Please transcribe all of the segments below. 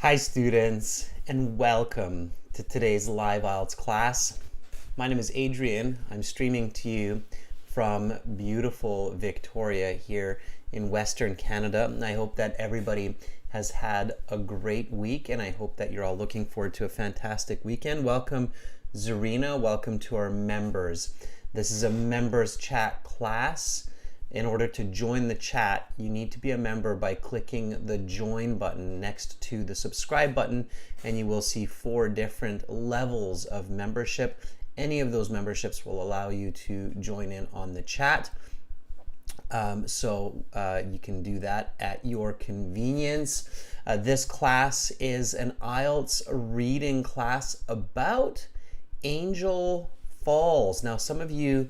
Hi students, and welcome to today's live IELTS class. My name is Adrian. I'm streaming to you from beautiful Victoria here in Western Canada. I hope that everybody has had a great week, and I hope that you're all looking forward to a fantastic weekend. Welcome Zarina, welcome to our members. This is a members chat class. In order to join the chat, you need to be a member by clicking the join button next to the subscribe button, and you will see 4 different levels of membership. Any of those memberships will allow you to join in on the chat. So you can do that at your convenience. This class is an IELTS reading class about Angel Falls. Now, some of you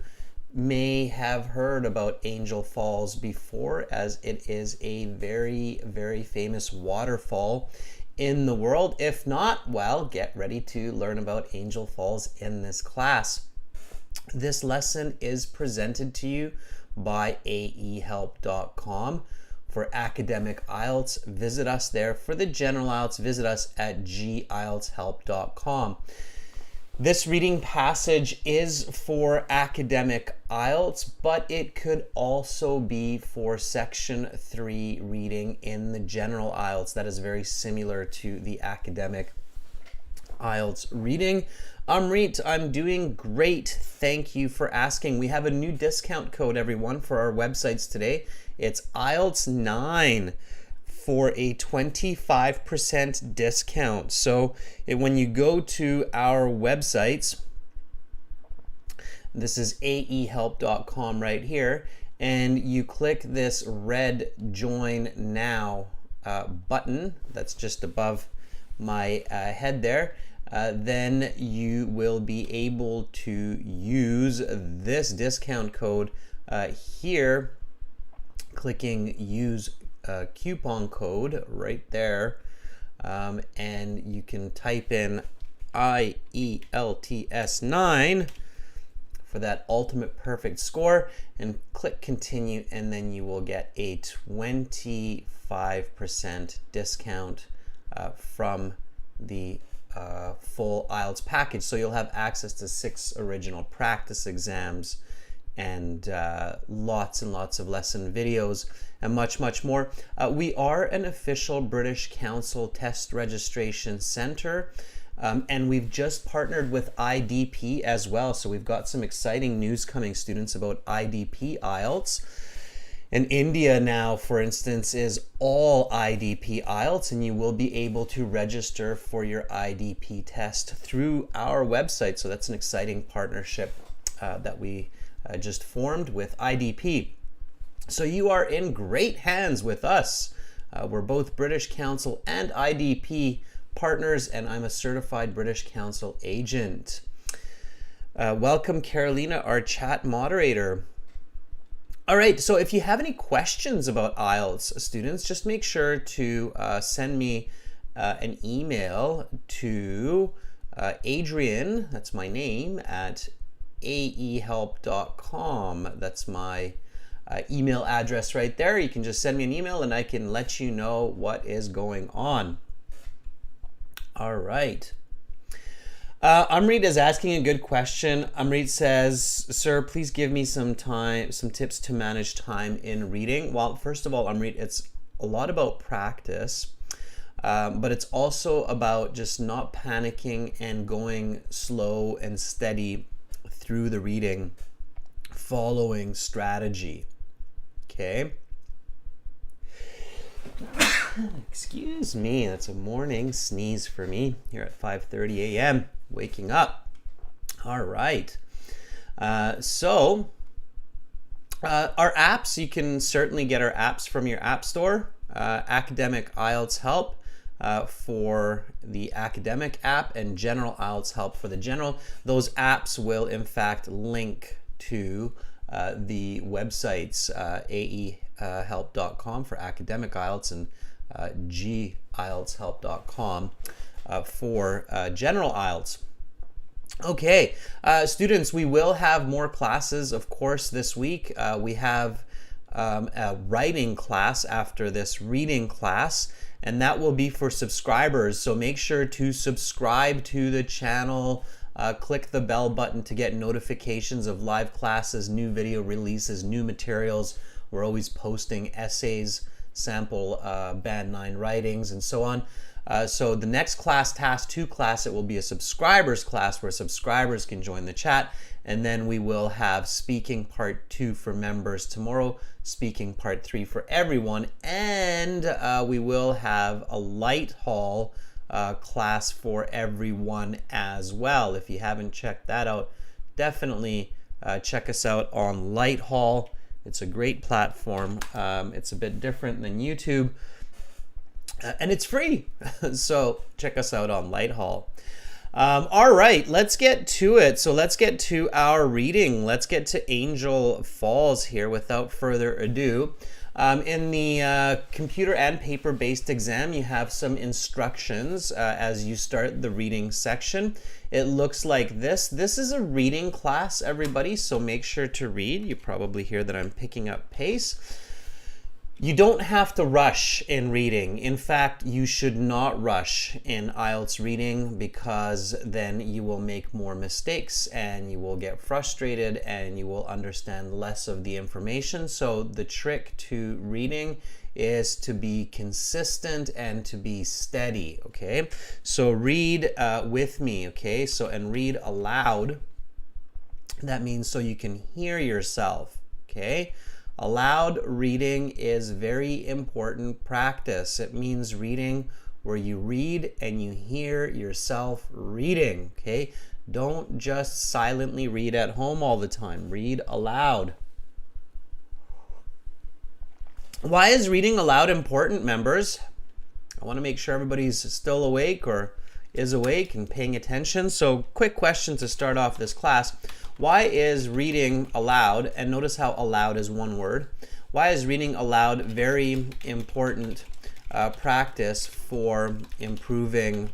may have heard about Angel Falls before, as it is a very, very famous waterfall in the world. If not, well, get ready to learn about Angel Falls in this class. This lesson is presented to you by aehelp.com. For academic IELTS, visit us there. For the general IELTS, visit us at gieltshelp.com. This reading passage is for academic IELTS, but it could also be for Section 3 reading in the general IELTS. That is very similar to the academic IELTS reading. Amrit, I'm doing great. Thank you for asking. We have a new discount code, everyone, for our websites today. It's IELTS 9. For a 25% discount. So when you go to our websites, this is aehelp.com right here, and you click this red join now button that's just above my head there, then you will be able to use this discount code here, clicking use coupon code right there, and you can type in IELTS 9 for that ultimate perfect score and click continue, and then you will get a 25% discount from the full IELTS package. So you'll have access to 6 original practice exams and lots and lots of lesson videos and much, much more. We are an official British Council test registration center, and we've just partnered with IDP as well. So we've got some exciting news coming, students, about IDP IELTS. And India now, for instance, is all IDP IELTS, and you will be able to register for your IDP test through our website. So that's an exciting partnership that we just formed with IDP. So you are in great hands with us. We're both British Council and IDP partners, and I'm a certified British Council agent. Welcome, Carolina, our chat moderator. All right, so if you have any questions about IELTS, students, just make sure to send me an email to Adrian, that's my name, at aehelp.com. That's my email address right there. You can just send me an email and I can let you know what is going on. All right. Amrit is asking a good question. Amrit says, sir, please give me some tips to manage time in reading. Well, first of all, Amrit, it's a lot about practice, but it's also about just not panicking and going slow and steady through the reading, following strategy. Okay. Excuse me, that's a morning sneeze for me here at 5:30 a.m. waking up. All right. So our apps, you can certainly get our apps from your app store. Academic IELTS Help for the academic app, and General IELTS Help for the general. Those apps will in fact link to the websites aehelp.com for academic IELTS and gieltshelp.com for general IELTS. Okay, students, we will have more classes, of course, this week. We have a writing class after this reading class, and that will be for subscribers. So make sure to subscribe to the channel. Click the bell button to get notifications of live classes, new video releases, new materials. We're always posting essays, sample Band 9 writings, and so on. So the next class, Task 2 class, it will be a subscribers class where subscribers can join the chat. And then we will have speaking part 2 for members tomorrow, speaking part 3 for everyone. And we will have a light hall class for everyone as well. If you haven't checked that out, definitely check us out on Light Hall. It's a great platform. It's a bit different than YouTube, and it's free. So check us out on Light Hall. All right, let's get to it. So let's get to our reading. Let's get to Angel Falls here without further ado. In the computer and paper-based exam, you have some instructions as you start the reading section. It looks like this. This is a reading class, everybody, so make sure to read. You probably hear that I'm picking up pace. You don't have to rush in reading. In fact, you should not rush in IELTS reading, because then you will make more mistakes and you will get frustrated and you will understand less of the information. So the trick to reading is to be consistent and to be steady, okay? So read with me, okay? So, and read aloud. That means so you can hear yourself, okay? Aloud reading is very important practice. It means reading where you read and you hear yourself reading, okay? Don't just silently read at home all the time. Read aloud. Why is reading aloud important, members? I want to make sure everybody's still awake or is awake and paying attention. So, quick question to start off this class. Why is reading aloud, and notice how aloud is one word, why is reading aloud very important practice for improving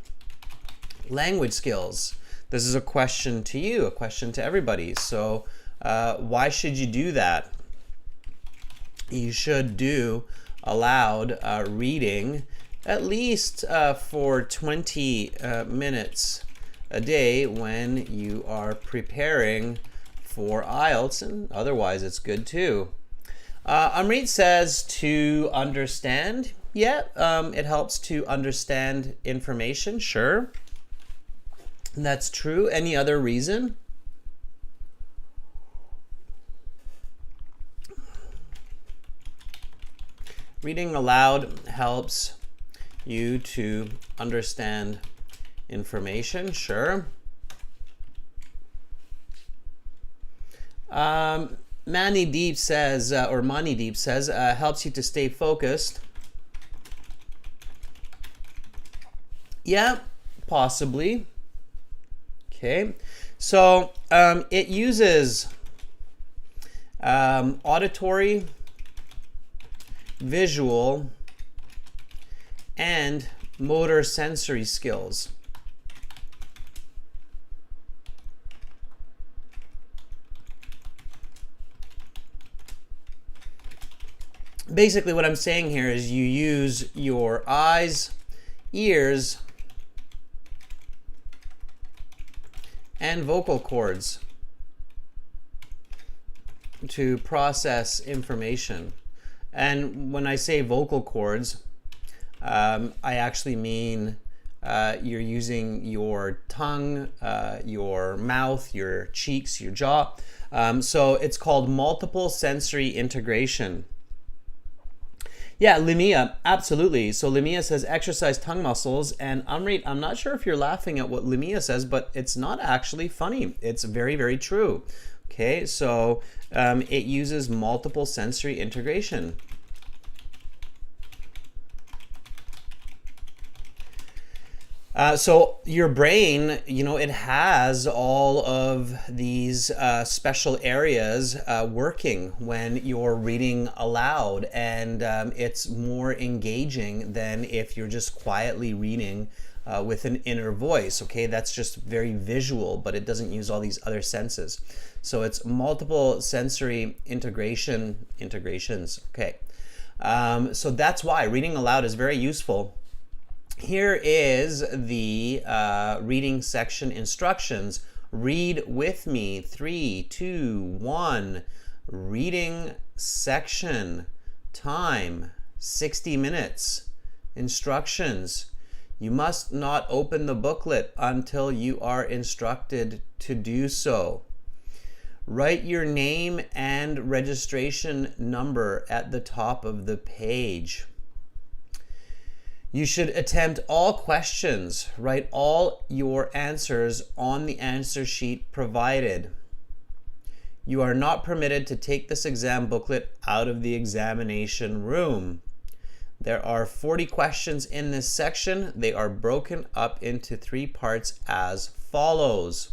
language skills? This is a question to you, a question to everybody. So why should you do that? You should do aloud reading at least for 20 minutes a day when you are preparing for IELTS, and otherwise it's good too. Amrit says to understand. Yeah, it helps to understand information, sure. That's true. Any other reason? Reading aloud helps you to understand information, sure. Mani Deep says, helps you to stay focused. Yeah, possibly. Okay, so it uses auditory, visual, and motor sensory skills. Basically, what I'm saying here is you use your eyes, ears, and vocal cords to process information. And when I say vocal cords, I actually mean you're using your tongue, your mouth, your cheeks, your jaw. So it's called multiple sensory integration. Yeah, Limia, absolutely. So Limia says exercise tongue muscles, and Amrit, I'm not sure if you're laughing at what Limia says, but it's not actually funny. It's very, very true. Okay, so it uses multiple sensory integration. So your brain, you know, it has all of these special areas working when you're reading aloud, and it's more engaging than if you're just quietly reading with an inner voice. Okay, that's just very visual, but it doesn't use all these other senses. So it's multiple sensory integrations. Okay, so that's why reading aloud is very useful. Here is the reading section instructions. Read with me. 3, 2, 1. Reading section. Time 60 minutes. Instructions. You must not open the booklet until you are instructed to do so. Write your name and registration number at the top of the page. You should attempt all questions. Write all your answers on the answer sheet provided. You are not permitted to take this exam booklet out of the examination room. There are 40 questions in this section. They are broken up into 3 parts as follows.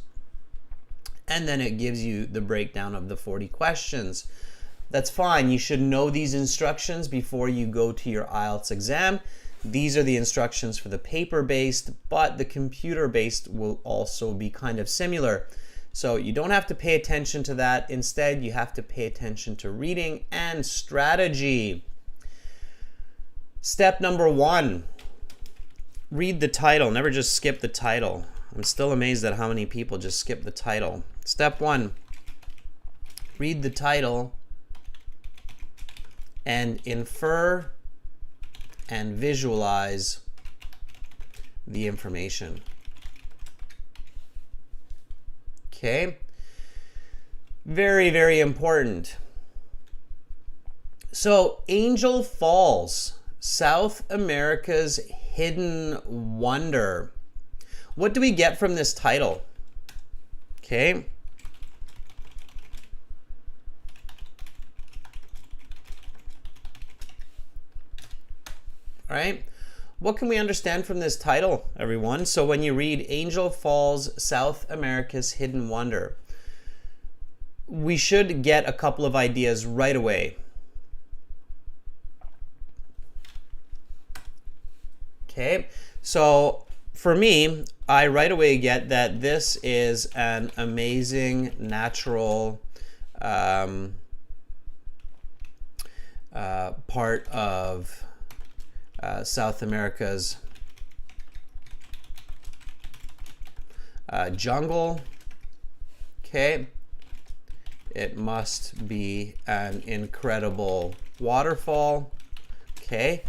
And then it gives you the breakdown of the 40 questions. That's fine. You should know these instructions before you go to your IELTS exam. These are the instructions for the paper-based, but the computer-based will also be kind of similar. So you don't have to pay attention to that. Instead, you have to pay attention to reading and strategy. Step number 1, read the title. Never just skip the title. I'm still amazed at how many people just skip the title. Step 1, read the title and infer and visualize the information. Okay? Very, very important. So, Angel Falls, South America's hidden wonder. What do we get from this title? Okay. All right. What can we understand from this title, everyone? So when you read Angel Falls, South America's Hidden Wonder, we should get a couple of ideas right away. Okay, so for me, I right away get that this is an amazing natural part of South America's jungle. Okay, it must be an incredible waterfall. Okay,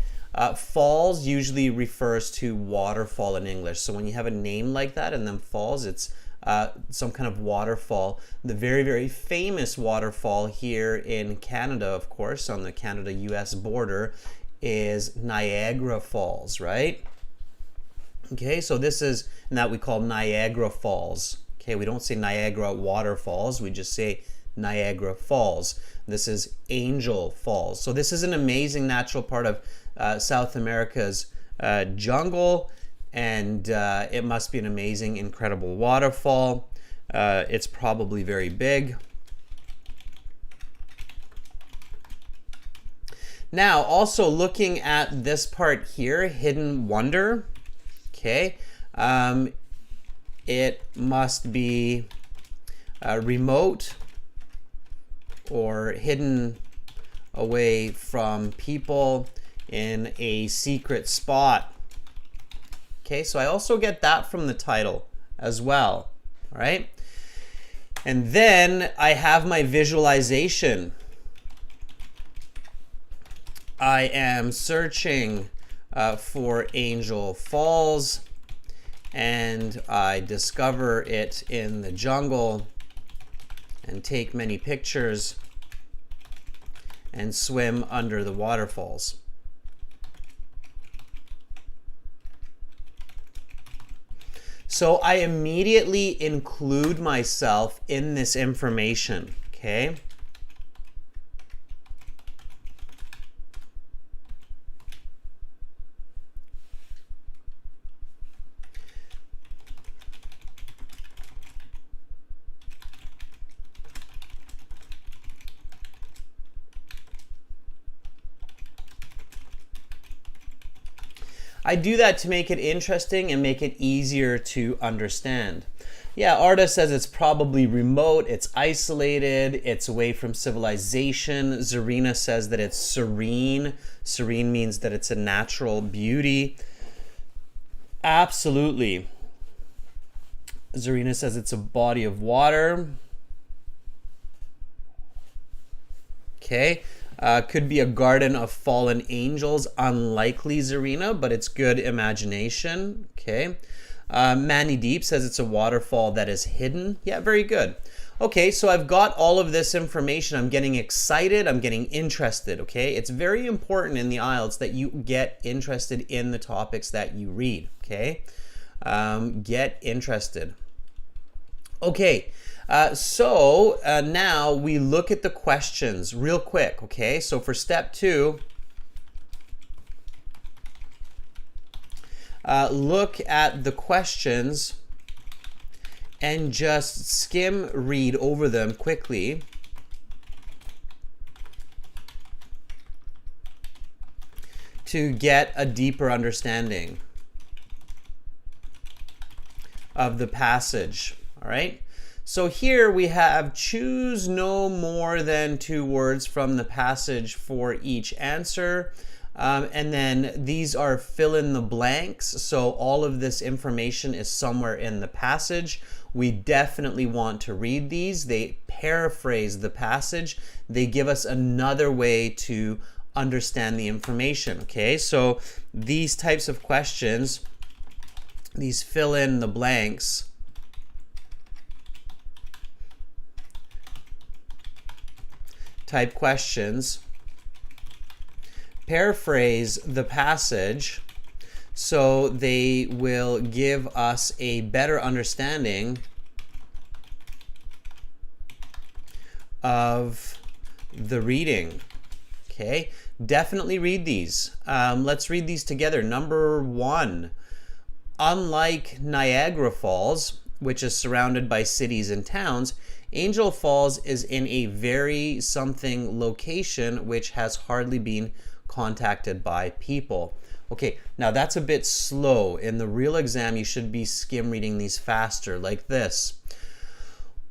falls usually refers to waterfall in English. So when you have a name like that and then falls, it's some kind of waterfall. The very, very famous waterfall here in Canada, of course, on the Canada-US border, is Niagara Falls, right? Okay, so this is, and that we call Niagara Falls. Okay, we don't say Niagara Waterfalls, we just say Niagara Falls. This is Angel Falls. So this is an amazing natural part of South America's jungle, and it must be an amazing, incredible waterfall. It's probably very big. Now, also looking at this part here, hidden wonder, okay, it must be remote or hidden away from people in a secret spot. Okay, so I also get that from the title as well, all right? And then I have my visualization. I am searching for Angel Falls, and I discover it in the jungle and take many pictures and swim under the waterfalls. So I immediately include myself in this information, okay? I do that to make it interesting and make it easier to understand. Yeah, Arda says it's probably remote, it's isolated, it's away from civilization. Zarina says that it's serene. Serene means that it's a natural beauty. Absolutely. Zarina says it's a body of water. Okay. Could be a garden of fallen angels. Unlikely, Zarina, but it's good imagination. Okay. Manny Deep says it's a waterfall that is hidden. Yeah, very good. Okay, so I've got all of this information. I'm getting excited. I'm getting interested. Okay, it's very important in the IELTS that you get interested in the topics that you read. Okay, get interested. Okay. So now we look at the questions real quick, okay? So for step 2, look at the questions and just skim read over them quickly. To get a deeper understanding of the passage, all right? So here we have choose no more than 2 words from the passage for each answer. And then these are fill in the blanks. So all of this information is somewhere in the passage. We definitely want to read these. They paraphrase the passage. They give us another way to understand the information. Okay, so these types of questions, these fill in the blanks, type questions paraphrase the passage so they will give us a better understanding of the reading. Okay, definitely read these. Let's read these together. Number 1, unlike Niagara Falls, which is surrounded by cities and towns, Angel Falls is in a very something location which has hardly been contacted by people. Okay, now that's a bit slow. In the real exam, you should be skim reading these faster, like this.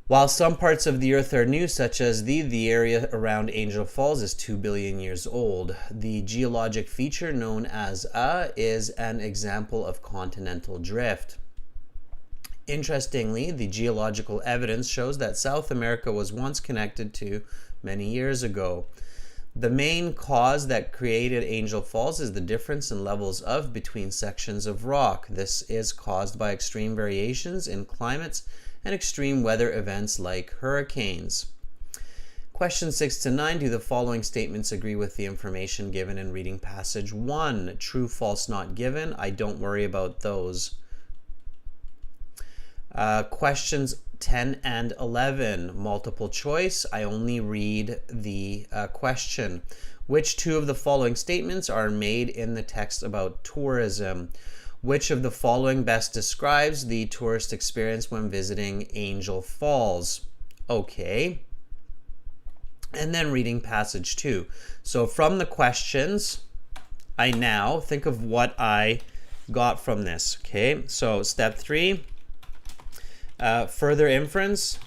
While some parts of the earth are new, such as the area around Angel Falls is 2 billion years old. The geologic feature known as is an example of continental drift. Interestingly, the geological evidence shows that South America was once connected to many years ago. The main cause that created Angel Falls is the difference in levels of between sections of rock. This is caused by extreme variations in climates and extreme weather events like hurricanes. Questions 6 to 9, do the following statements agree with the information given in reading passage 1? True, false, not given. I don't worry about those. Questions 10 and 11, multiple choice. I only read the question. Which 2 of the following statements are made in the text about tourism? Which of the following best describes the tourist experience when visiting Angel Falls? Okay. And then reading passage 2. So from the questions, I now think of what I got from this. Okay, so step 3. Further inference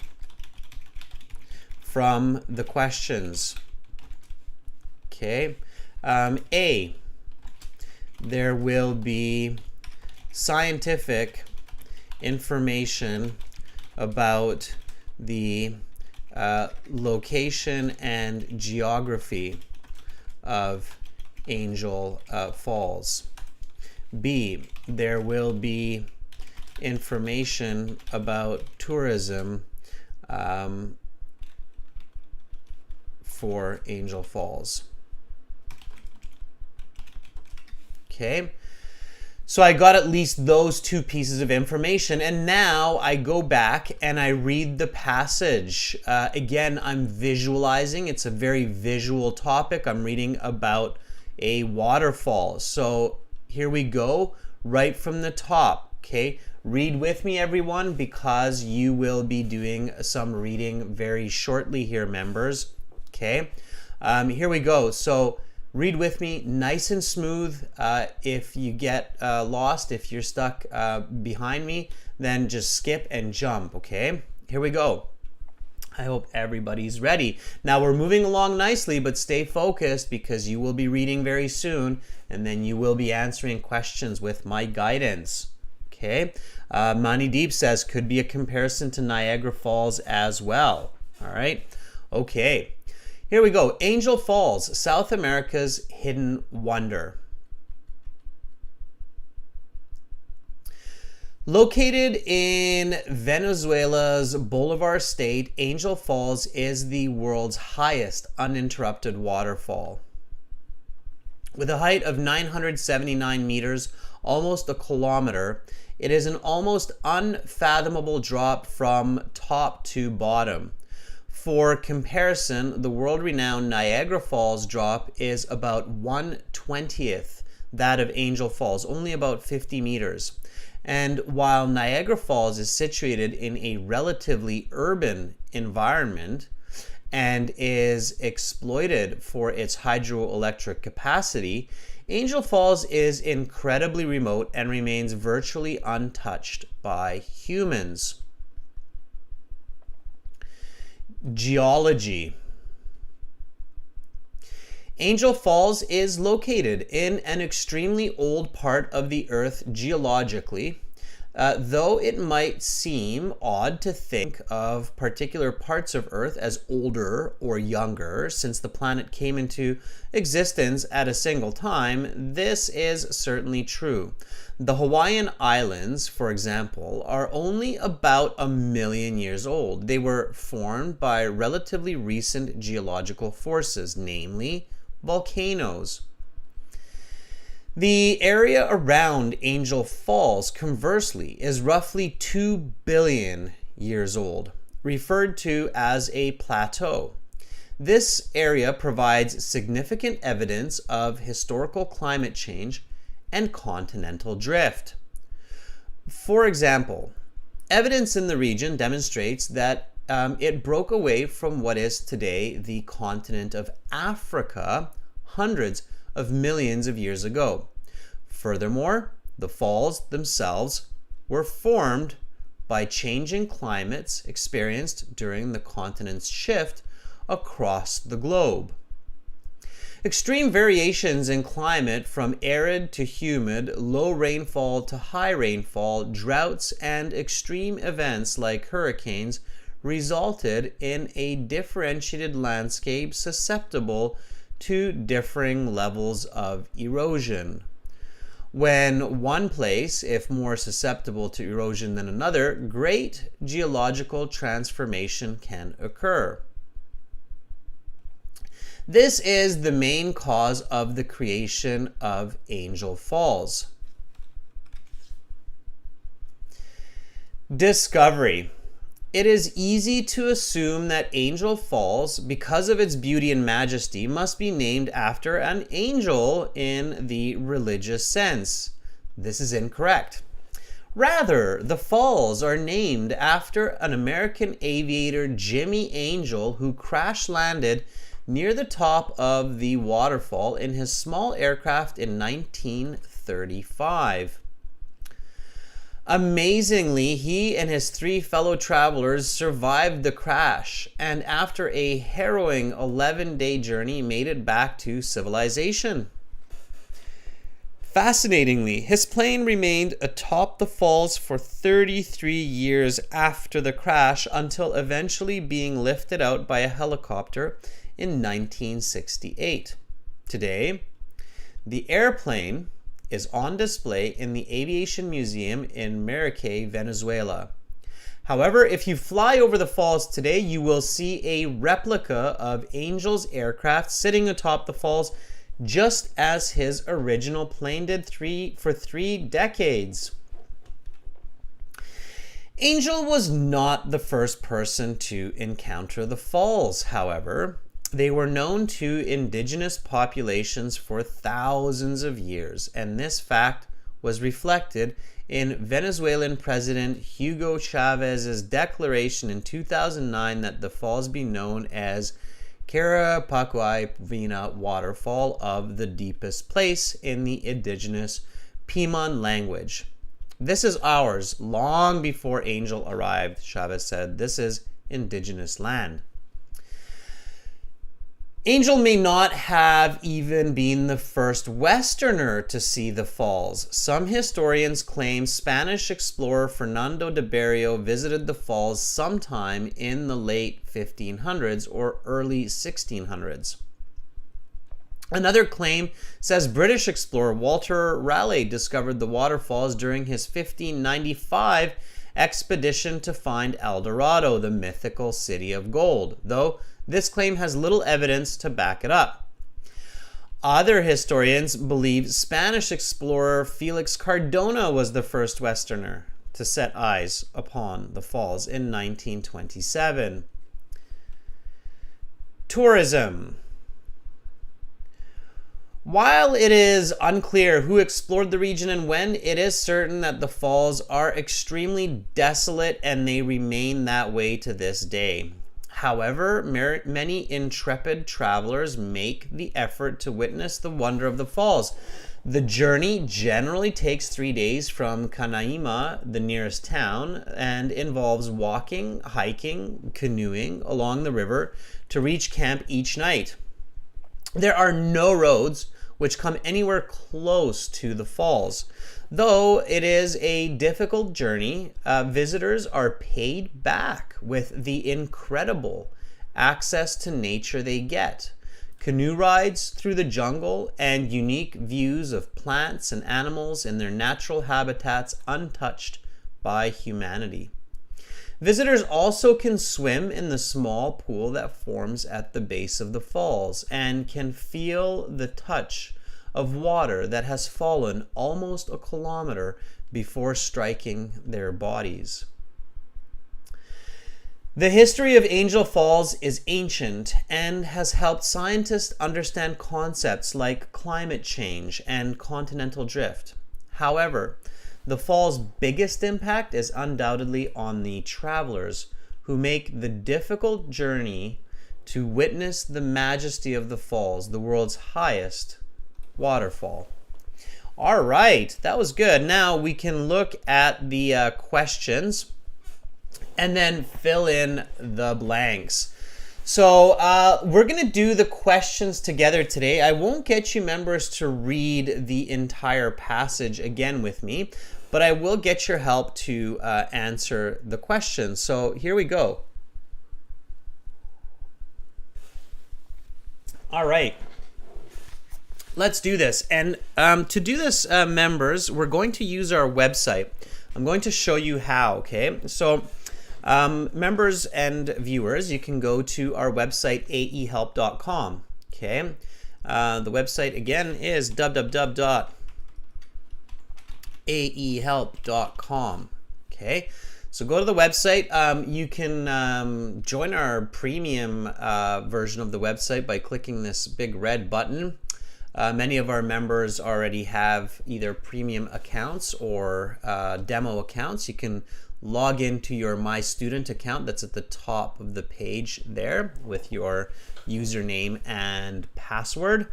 from the questions. Okay. A, there will be scientific information about the location and geography of Angel Falls. B, there will be information about tourism for Angel Falls. Okay, so I got at least those 2 pieces of information, and now I go back and I read the passage. Again, I'm visualizing. It's a very visual topic. I'm reading about a waterfall. So here we go, right from the top. Okay, read with me, everyone, because you will be doing some reading very shortly here, members. Okay, here we go. So Read with me, nice and smooth. If you get lost, if you're stuck behind me, then just skip and jump, okay? Here we go. I hope everybody's ready. Now we're moving along nicely, but stay focused because you will be reading very soon, and then you will be answering questions with my guidance. Okay? Mani Deep says, could be a comparison to Niagara Falls as well. All right? Okay. Here we go. Angel Falls, South America's hidden wonder. Located in Venezuela's Bolivar state, Angel Falls is the world's highest uninterrupted waterfall. With a height of 979 meters, almost a kilometer, it is an almost unfathomable drop from top to bottom. For comparison, the world-renowned Niagara Falls drop is about 1/20th that of Angel Falls, only about 50 meters. And while Niagara Falls is situated in a relatively urban environment and is exploited for its hydroelectric capacity, Angel Falls is incredibly remote and remains virtually untouched by humans. Geology. Angel Falls is located in an extremely old part of the Earth geologically, though it might seem odd to think of particular parts of Earth as older or younger since the planet came into existence at a single time. This is certainly true. The Hawaiian Islands, for example, are only about 1 million years old. They were formed by relatively recent geological forces, namely volcanoes. The area around Angel Falls, conversely, is roughly 2 billion years old, referred to as a plateau. This area provides significant evidence of historical climate change and continental drift. For example, evidence in the region demonstrates that it broke away from what is today the continent of Africa hundreds of millions of years ago. Furthermore, the falls themselves were formed by changing climates experienced during the continent's shift across the globe. Extreme variations in climate from arid to humid, low rainfall to high rainfall, droughts, and extreme events like hurricanes resulted in a differentiated landscape susceptible to differing levels of erosion. When one place, if more susceptible to erosion than another, great geological transformation can occur. This is the main cause of the creation of Angel Falls. Discovery. It is easy to assume that Angel Falls, because of its beauty and majesty, must be named after an angel in the religious sense. This is incorrect. Rather, the falls are named after an American aviator, Jimmy Angel, who crash-landed near the top of the waterfall in his small aircraft in 1935. Amazingly, he and his 3 fellow travelers survived the crash, and after a harrowing 11-day journey, made it back to civilization. Fascinatingly, his plane remained atop the falls for 33 years after the crash, until eventually being lifted out by a helicopter in 1968. Today, the airplane is on display in the Aviation Museum in Maracay, Venezuela. However, if you fly over the falls today, you will see a replica of Angel's aircraft sitting atop the falls, just as his original plane did for 3 decades. Angel was not the first person to encounter the falls, however. They were known to indigenous populations for thousands of years, and this fact was reflected in Venezuelan President Hugo Chávez's declaration in 2009 that the falls be known as Karapakuai waterfall of the deepest place in the indigenous Piman language. This is ours, long before Angel arrived, Chavez said. This is indigenous land. Angel may not have even been the first Westerner to see the falls. Some historians claim Spanish explorer Fernando de Berrio visited the falls sometime in the late 1500s or early 1600s. Another claim says British explorer Walter Raleigh discovered the waterfalls during his 1595 expedition to find El Dorado, the mythical city of gold, though this claim has little evidence to back it up. Other historians believe Spanish explorer Felix Cardona was the first Westerner to set eyes upon the falls in 1927. Tourism. While it is unclear who explored the region and when, it is certain that the falls are extremely desolate and they remain that way to this day. However, many intrepid travelers make the effort to witness the wonder of the falls. The journey generally takes 3 days from Canaima, the nearest town, and involves walking, hiking, canoeing along the river to reach camp each night. There are no roads which come anywhere close to the falls. Though it is a difficult journey, visitors are paid back with the incredible access to nature they get. Canoe rides through the jungle and unique views of plants and animals in their natural habitats untouched by humanity. Visitors also can swim in the small pool that forms at the base of the falls and can feel the touch of water that has fallen almost a kilometer before striking their bodies. The history of Angel Falls is ancient and has helped scientists understand concepts like climate change and continental drift. However, the fall's biggest impact is undoubtedly on the travelers who make the difficult journey to witness the majesty of the falls, the world's highest waterfall. All right, that was good. Now we can look at the questions and then fill in the blanks. So we're going to do the questions together today. I won't get you members to read the entire passage again with me, but I will get your help to answer the questions. So here we go. All right. Let's do this. And to do this, members, we're going to use our website. I'm going to show you how, okay? So members and viewers, you can go to our website, aehelp.com, okay? The website, again, is www.aehelp.com, okay? So go to the website. You can join our premium version of the website by clicking this big red button. Many of our members already have either premium accounts or demo accounts. You can log into your My Student account that's at the top of the page there with your username and password.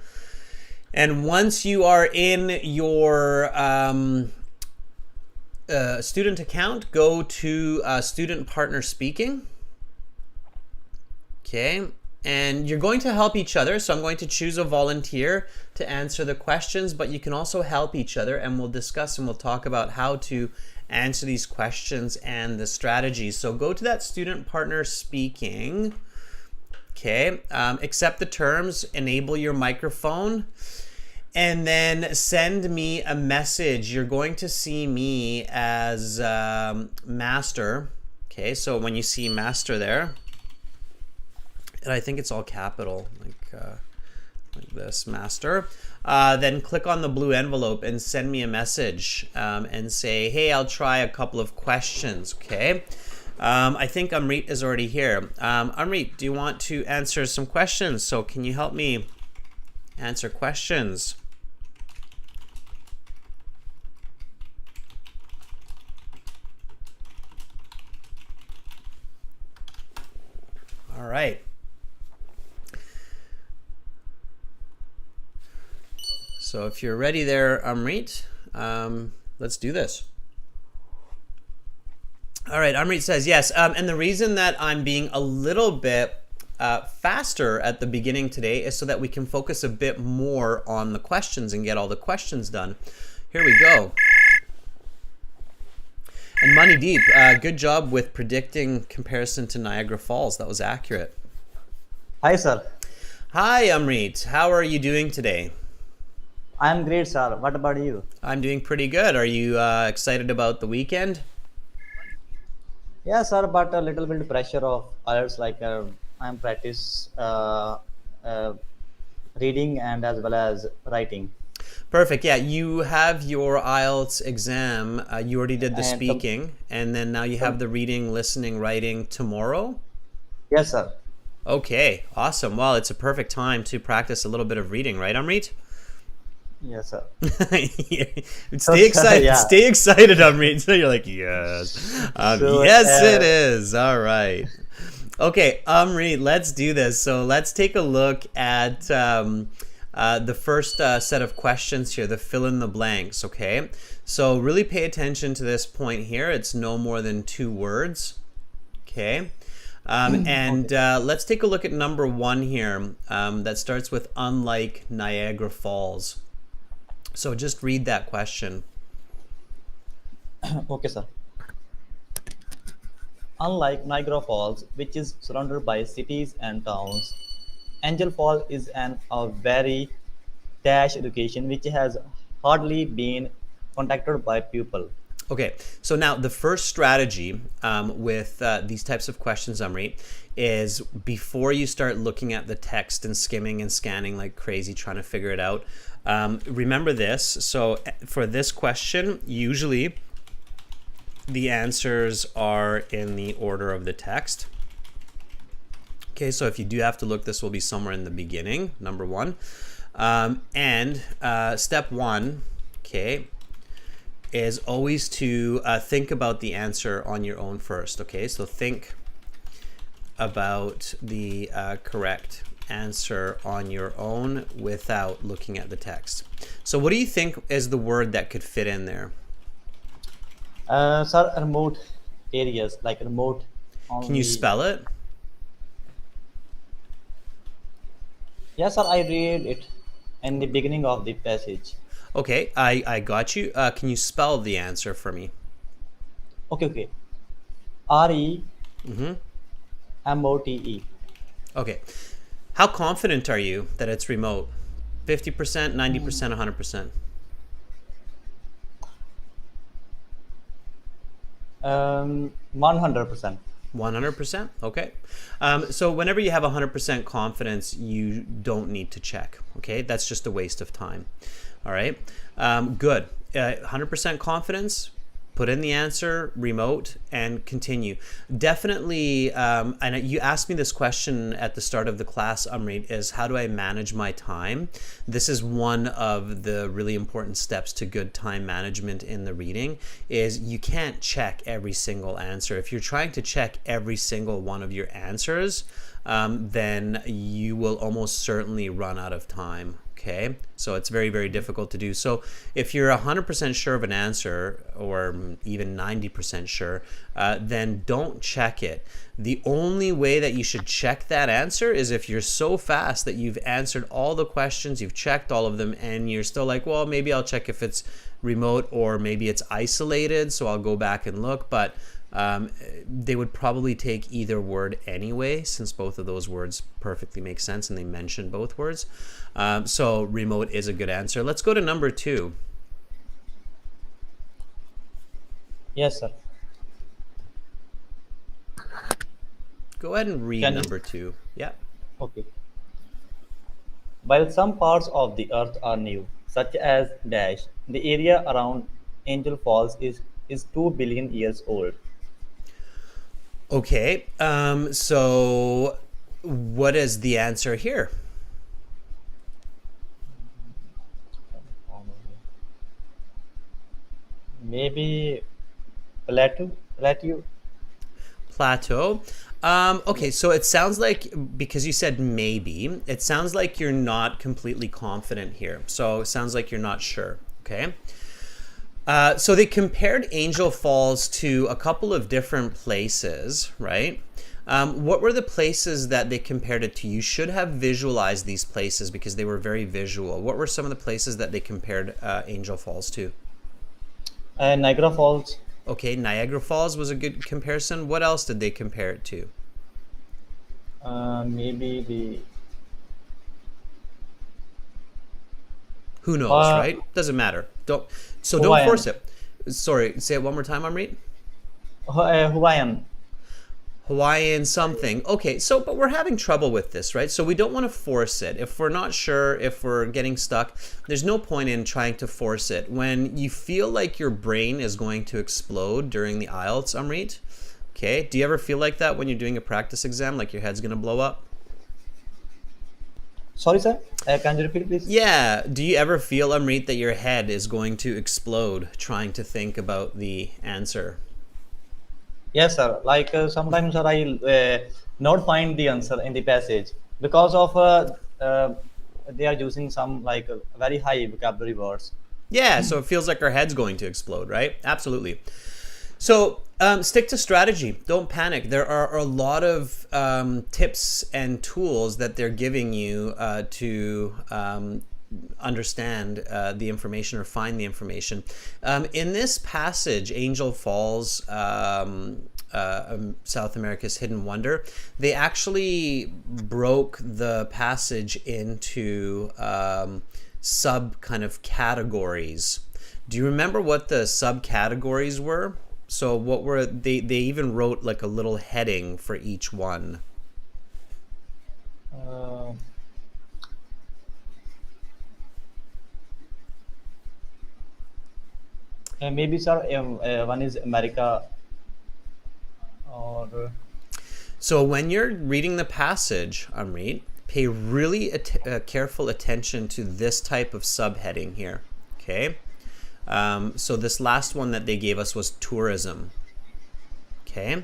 And once you are in your student account, go to Student Partner Speaking. Okay. And you're going to help each other. So I'm going to choose a volunteer to answer the questions, but you can also help each other, and we'll discuss and we'll talk about how to answer these questions and the strategies. So go to that Student Partner Speaking. Okay. Accept the terms, enable your microphone, and then send me a message. You're going to see me as Master. Okay. So when you see Master there, and I think it's all capital, like this, Master. Then click on the blue envelope and send me a message and say, hey, I'll try a couple of questions, okay? I think Amrit is already here. Amrit, do you want to answer some questions? So can you help me answer questions? All right. So if you're ready there, Amrit, let's do this. All right, Amrit says yes. And the reason that I'm being a little bit faster at the beginning today is so that we can focus a bit more on the questions and get all the questions done. Here we go. And Money Deep, good job with predicting comparison to Niagara Falls. That was accurate. Hi, sir. Hi, Amrit. How are you doing today? I'm great, sir. What about you? I'm doing pretty good. Are you excited about the weekend? Yeah, sir, but a little bit pressure of others. Like I'm practice uh, reading and as well as writing. Perfect. Yeah, you have your IELTS exam. You already did the And speaking, and then now you have the reading, listening, writing tomorrow. yes, sir. Okay, awesome. Well, it's a perfect time to practice a little bit of reading, right, Amrit? Yes, sir. Stay excited. Yeah. Stay excited, Amrit. So you're like, yes. So Yes, it is. All right. Okay, Amrit, let's do this. So let's take a look at the first set of questions here, the fill in the blanks, okay? So really pay attention to this point here. It's no more than 2 words, okay? And let's take a look at number 1 here that starts with unlike Niagara Falls. So just read that question. Okay, sir. Unlike Niagara Falls, which is surrounded by cities and towns, Angel Fall is a very dash education which has hardly been contacted by people. Okay, so now the first strategy with these types of questions, Amrit, is before you start looking at the text and skimming and scanning like crazy trying to figure it out, remember this. So for this question, usually the answers are in the order of the text. Okay, so if you do have to look, this will be somewhere in the beginning, number 1. And step 1, okay, is always to think about the answer on your own first. Okay, so think about the correct answer on your own without looking at the text. So what do you think is the word that could fit in there? Sir, remote areas like remote Can you only. spell it? Yes, sir. I read it in the beginning of the passage. Okay, I got you. Can you spell the answer for me? Okay, okay. R E Mm-hmm. M O T E. Okay. How confident are you that it's remote? 50%, 90%, 100%? 100%. 100%? Okay. So whenever you have 100% confidence, you don't need to check. Okay, that's just a waste of time. All right. Good. 100% confidence. Put in the answer, remote, and continue. Definitely, and you asked me this question at the start of the class, Amrit, is how do I manage my time? This is one of the really important steps to good time management in the reading, is you can't check every single answer. If you're trying to check every single one of your answers, then you will almost certainly run out of time. Okay, so it's very, very difficult to do. So if you're 100% sure of an answer, or even 90% sure, then don't check it. The only way that you should check that answer is if you're so fast that you've answered all the questions, you've checked all of them, and you're still like, well, maybe I'll check if it's remote or maybe it's isolated, so I'll go back and look. But they would probably take either word anyway, since both of those words perfectly make sense and they mention both words. So remote is a good answer. Let's go to number 2. Yes, sir. Go ahead and read Can you? number 2. Yeah. Okay. While some parts of the earth are new, such as dash, the area around Angel Falls is 2 billion years old. Okay. So what is the answer here? Maybe plateau. Plateau. Okay, so it sounds like because you said maybe, it sounds like you're not completely confident here. So it sounds like you're not sure. Okay. So they compared Angel Falls to a couple of different places, right? What were the places that they compared it to? You should have visualized these places because they were very visual. What were some of the places that they compared Angel Falls to? Niagara Falls, Okay, Niagara Falls was a good comparison. What else did they compare it to? maybe the Who knows, uh, right? Doesn't matter. Don't Hawaiian, force it. Sorry, say it one more time, Amrit. Hawaiian. Hawaiian something. Okay, so but we're having trouble with this, right? So we don't want to force it. If we're not sure, if we're getting stuck, there's no point in trying to force it. When you feel like your brain is going to explode during the IELTS, Amrit, okay? Do you ever feel like that when you're doing a practice exam, like your head's going to blow up? Sorry, sir. Can you repeat, please? Yeah. Do you ever feel, Amrit, that your head is going to explode trying to think about the answer? Yes, sir. Like sometimes, sir, I not find the answer in the passage because of they are using some like very high vocabulary words. Yeah, so it feels like our head's going to explode, right? Absolutely. So stick to strategy. Don't panic. There are a lot of tips and tools that they're giving you to understand the information or find the information. In this passage, Angel Falls, South America's Hidden Wonder, they actually broke the passage into sub kind of categories. Do you remember what the subcategories were? So what were they even wrote like a little heading for each one. Uh, maybe, sir. One is America or So when you're reading the passage, Amrit, pay really careful attention to this type of subheading here. Okay. So this last one that they gave us was tourism. Okay.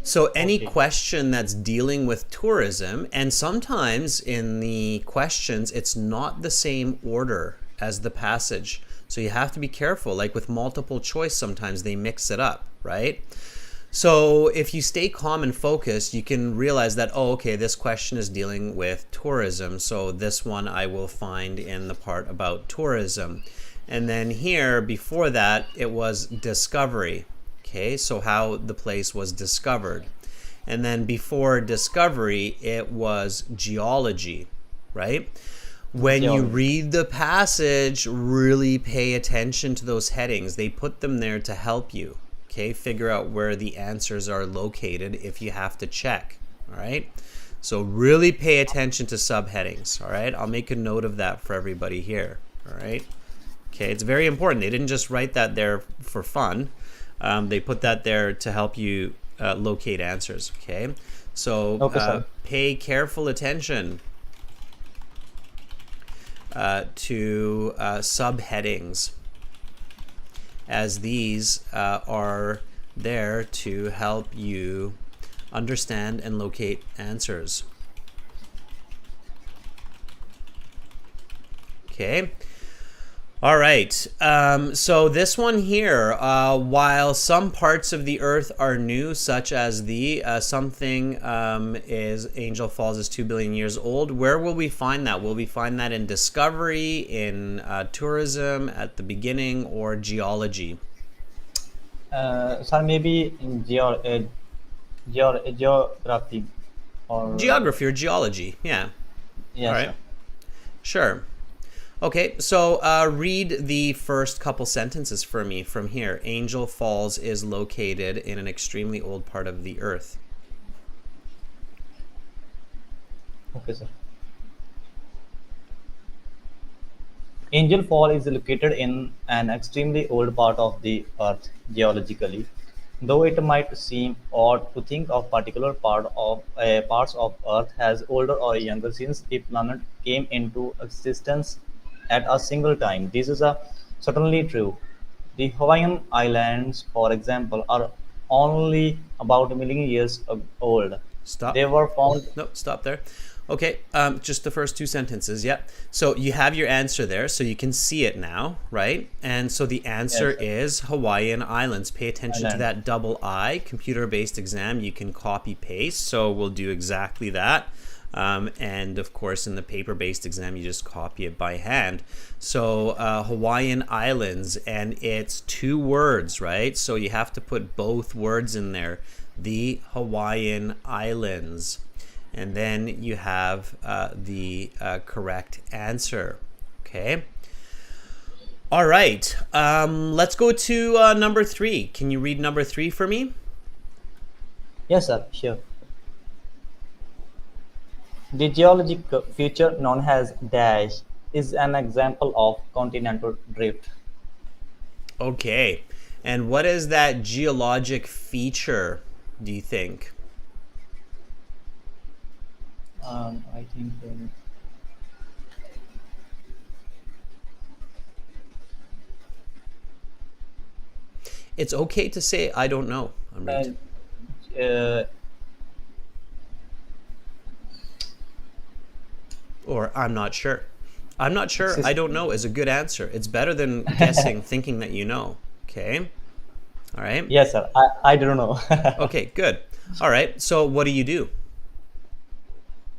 So any okay. question that's dealing with tourism, and sometimes in the questions, it's not the same order as the passage. So you have to be careful. Like with multiple choice, sometimes they mix it up, right? So if you stay calm and focused, you can realize that, oh, okay, this question is dealing with tourism. So this one I will find in the part about tourism. And then here, before that, it was discovery. Okay, so how the place was discovered. And then before discovery, it was geology, right? When you Geology. read the passage, really pay attention to those headings. They put them there to help you. Okay, figure out where the answers are located if you have to check. All right, so really pay attention to subheadings. All right, I'll make a note of that for everybody here. All right, okay, it's very important. They didn't just write that there for fun. They put that there to help you locate answers. Okay, so Okay, sir. pay careful attention to subheadings, as these are there to help you understand and locate answers. Okay. All right. So this one here, while some parts of the Earth are new, such as the something is Angel Falls is 2 billion years old. Where will we find that? Will we find that in discovery, in tourism at the beginning, or geology? Sir, maybe in geography or Geography or geology? Yeah. All yes, right. sir. Sure. Okay, so read the first couple sentences for me from here. Angel Falls is located in an extremely old part of the earth. Okay, sir. Angel Fall is located in an extremely old part of the Earth geologically. Though it might seem odd to think of particular parts of Earth as older or younger since the planet came into existence at a single time, this is certainly true. The Hawaiian Islands, for example, are only about a million years old. Stop. They were found. No, stop there. Okay, just the first two sentences. Yeah. So you have your answer there, so you can see it now, right? And so the answer Yes, is Hawaiian Islands. Pay attention to Island. that double I, computer-based exam. You can copy paste, so we'll do exactly that. And of course, in the paper-based exam, you just copy it by hand. So Hawaiian Islands, and it's two words, right? So you have to put both words in there. The Hawaiian Islands. And then you have the correct answer. Okay. All right. Let's go to number 3. Can you read number 3 for me? Yes, sir. Sure. The geologic feature known as dash is an example of continental drift. Okay. And what is that geologic feature, do you think? I think It's okay to say, I don't know, uh, Amrit. uh, Or I'm not sure. I'm not sure, I sys- don't know is a good answer. It's better than guessing, thinking that you know. Okay. All right. yes, sir. I don't know. Okay, good. All right. So what do you do?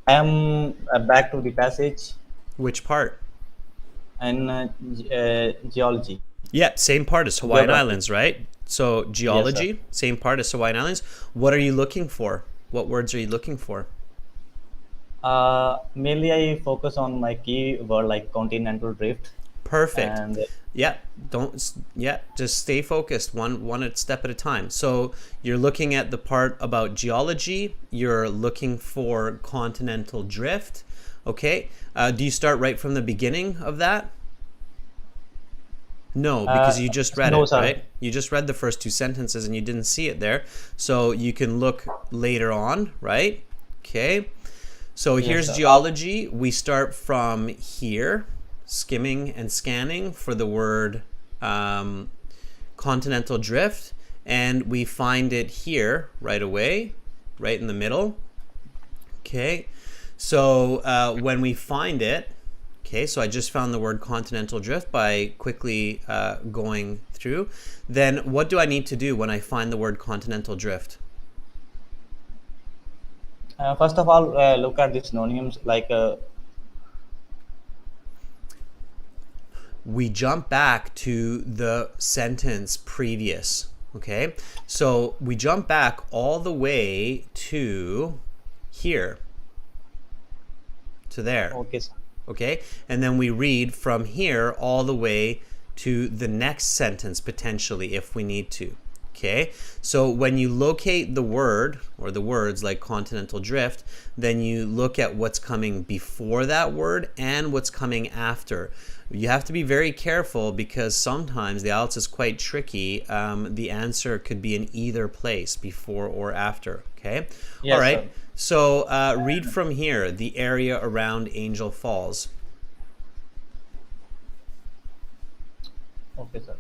I am back to the passage Which part? in geology, Yeah, same part as Hawaiian geography. Islands, right? So Yes, sir. geology, same part as Hawaiian Islands. What are you looking for? What words are you looking for? Mainly, I focus on my key word like continental drift, Perfect. and Yeah, just stay focused one step at a time. So you're looking at the part about geology, you're looking for continental drift. Okay. Do you start right from the beginning of that? No, uh, because you just read no, it, sir. right? You just read the first two sentences and you didn't see it there. So you can look later on, right? Okay. So Yes, here's sir. geology. We start from here, skimming and scanning for the word continental drift. And we find it here right away, right in the middle. Okay. So when we find it, okay, so I just found the word continental drift by quickly going through. Then what do I need to do when I find the word continental drift? First of all, look at the synonyms like We jump back to the sentence previous. Okay, so we jump back all the way to here, to there. okay, sir. Okay, and then we read from here all the way to the next sentence potentially if we need to. Okay, so when you locate the word or the words like continental drift, then you look at what's coming before that word and what's coming after. You have to be very careful because sometimes the IELTS is quite tricky. The answer could be in either place, before or after. Okay, all Yes, sir. right. So read from here, the area around Angel Falls. Okay, sir.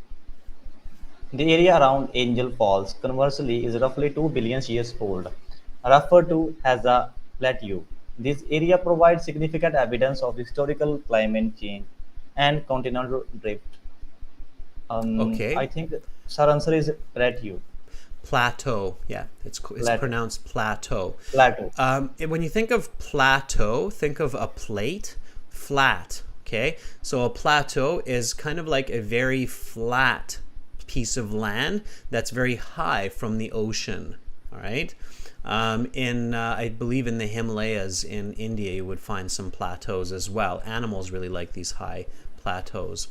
The area around Angel Falls, conversely, is roughly 2 billion years old, referred to as a plateau. This area provides significant evidence of historical climate change and continental drift. I Okay, think, sir, answer is plateau. plateau. Yeah, it's Plateau. pronounced plateau. Plateau. When you think of plateau, think of a plate, flat. Okay, so a plateau is kind of like a very flat piece of land that's very high from the ocean. All right. In I believe in the Himalayas in India, you would find some plateaus as well. Animals really like these high plateaus.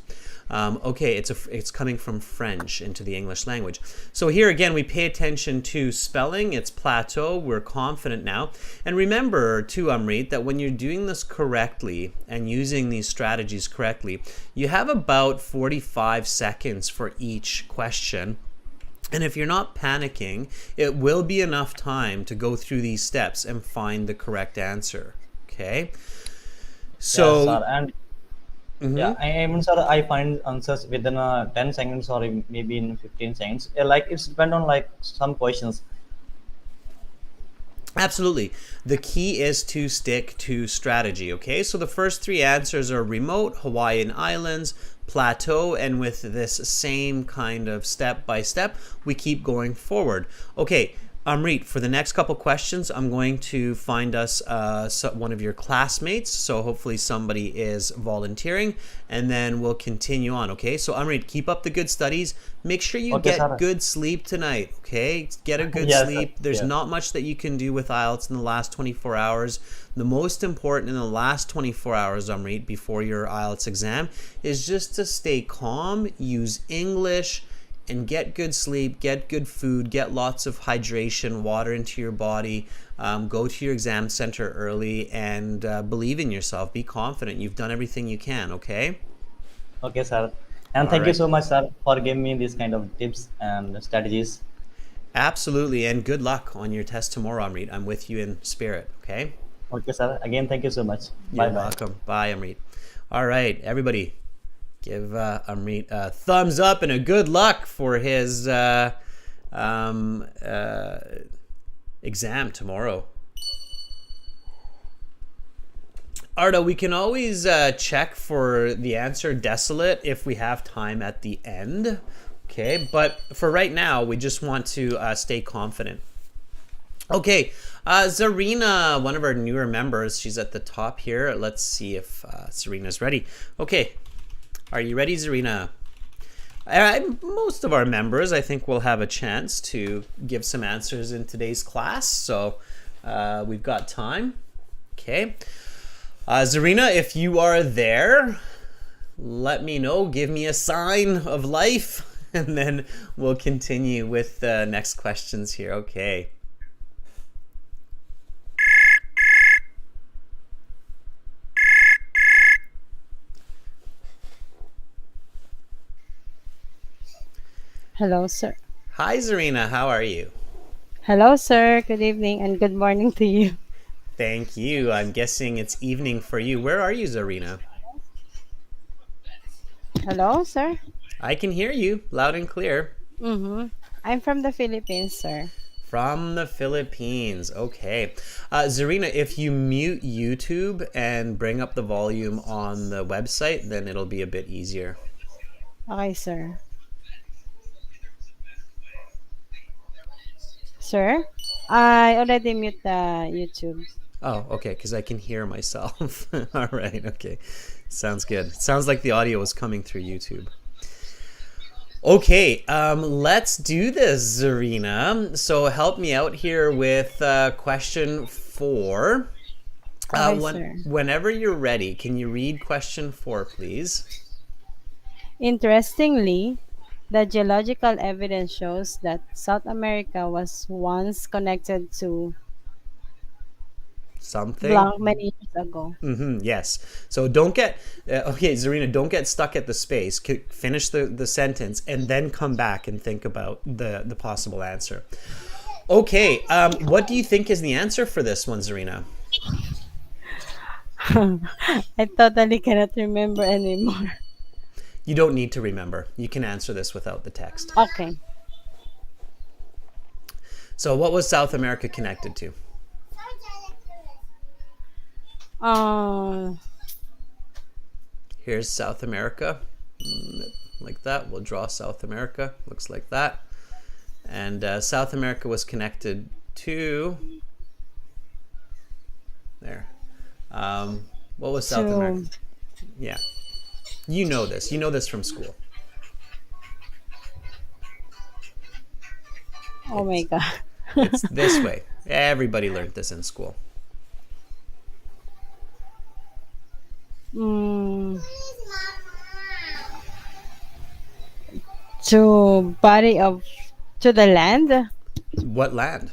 Okay, it's coming from French into the English language. So here again, we pay attention to spelling. It's plateau. We're confident now. And remember too, Amrit, that when you're doing this correctly and using these strategies correctly, you have about 45 seconds for each question. And if you're not panicking, it will be enough time to go through these steps and find the correct answer. Okay? Yes, So sir. And Yeah, I mean, sir, I find answers within 10 seconds or maybe in 15 seconds. Like it's depend on like some questions. Absolutely. The key is to stick to strategy, okay? So the first three answers are remote, Hawaiian Islands, plateau, and with this same kind of step by step, we keep going forward. Okay, Amrit, for the next couple questions, I'm going to find us one of your classmates. So hopefully somebody is volunteering, and then we'll continue on. Okay. So Amrit, keep up the good studies. Make sure you Okay, get sir. good sleep tonight. Okay. Get a good Yes, sir. sleep. There's Yes. not much that you can do with IELTS in the last 24 hours. The most important in the last 24 hours, Amrit, before your IELTS exam, is just to stay calm, use English, and get good sleep, get good food, get lots of hydration, water into your body. Go to your exam center early and believe in yourself. Be confident. You've done everything you can, okay? Okay, sir. And All thank you right. so much, sir, for giving me these kind of tips and strategies. Absolutely. And good luck on your test tomorrow, Amrit. I'm with you in spirit, okay? Okay, sir. Again, thank you so much. You're Bye bye. welcome. Bye, Amrit. All right, everybody. Give Amrit a thumbs up and a good luck for his um, uh, exam tomorrow. Arda, we can always check for the answer desolate if we have time at the end. Okay, but for right now, we just want to stay confident. Okay, Zarina, one of our newer members, she's at the top here. Let's see if Zarina's ready. Okay, are you ready, Zarina? Most of our members, I think, will have a chance to give some answers in today's class, so we've got time. Okay. Zarina, if you are there, let me know. Give me a sign of life, and then we'll continue with the next questions here. Okay. Hello, sir. Hi, Zarina. How are you? Hello, sir. Good evening and good morning to you. Thank you. I'm guessing it's evening for you. Where are you, Zarina? Hello, sir. I can hear you loud and clear. Mm-hmm. I'm from the Philippines, sir. From the Philippines. Okay. Zarina, if you mute YouTube and bring up the volume on the website, then it'll be a bit easier. Okay, sir. Sir, I already mute the YouTube. Oh, okay, because I can hear myself. All right, okay. Sounds good. Sounds like the audio is coming through YouTube. Okay, let's do this, Zarina. So help me out here with question 4. Okay, sir. Whenever you're ready, can you read question 4, please? Interestingly, the geological evidence shows that South America was once connected to Something? blank many years ago. Yes. So don't get okay, Zarina. Don't get stuck at the space. Finish the sentence and then come back and think about the possible answer. Okay. What do you think is the answer for this one, Zarina? I totally cannot remember anymore. You don't need to remember. You can answer this without the text. Okay. So, what was South America connected to? Uh, Here's South America. Like that. We'll draw South America. Looks like that. And South America was connected to. There. What was South America? to Yeah. You know this. You know this from school. oh my It's, god. it's this way. Everybody learned this in school. Mm, to body of to the land. What land?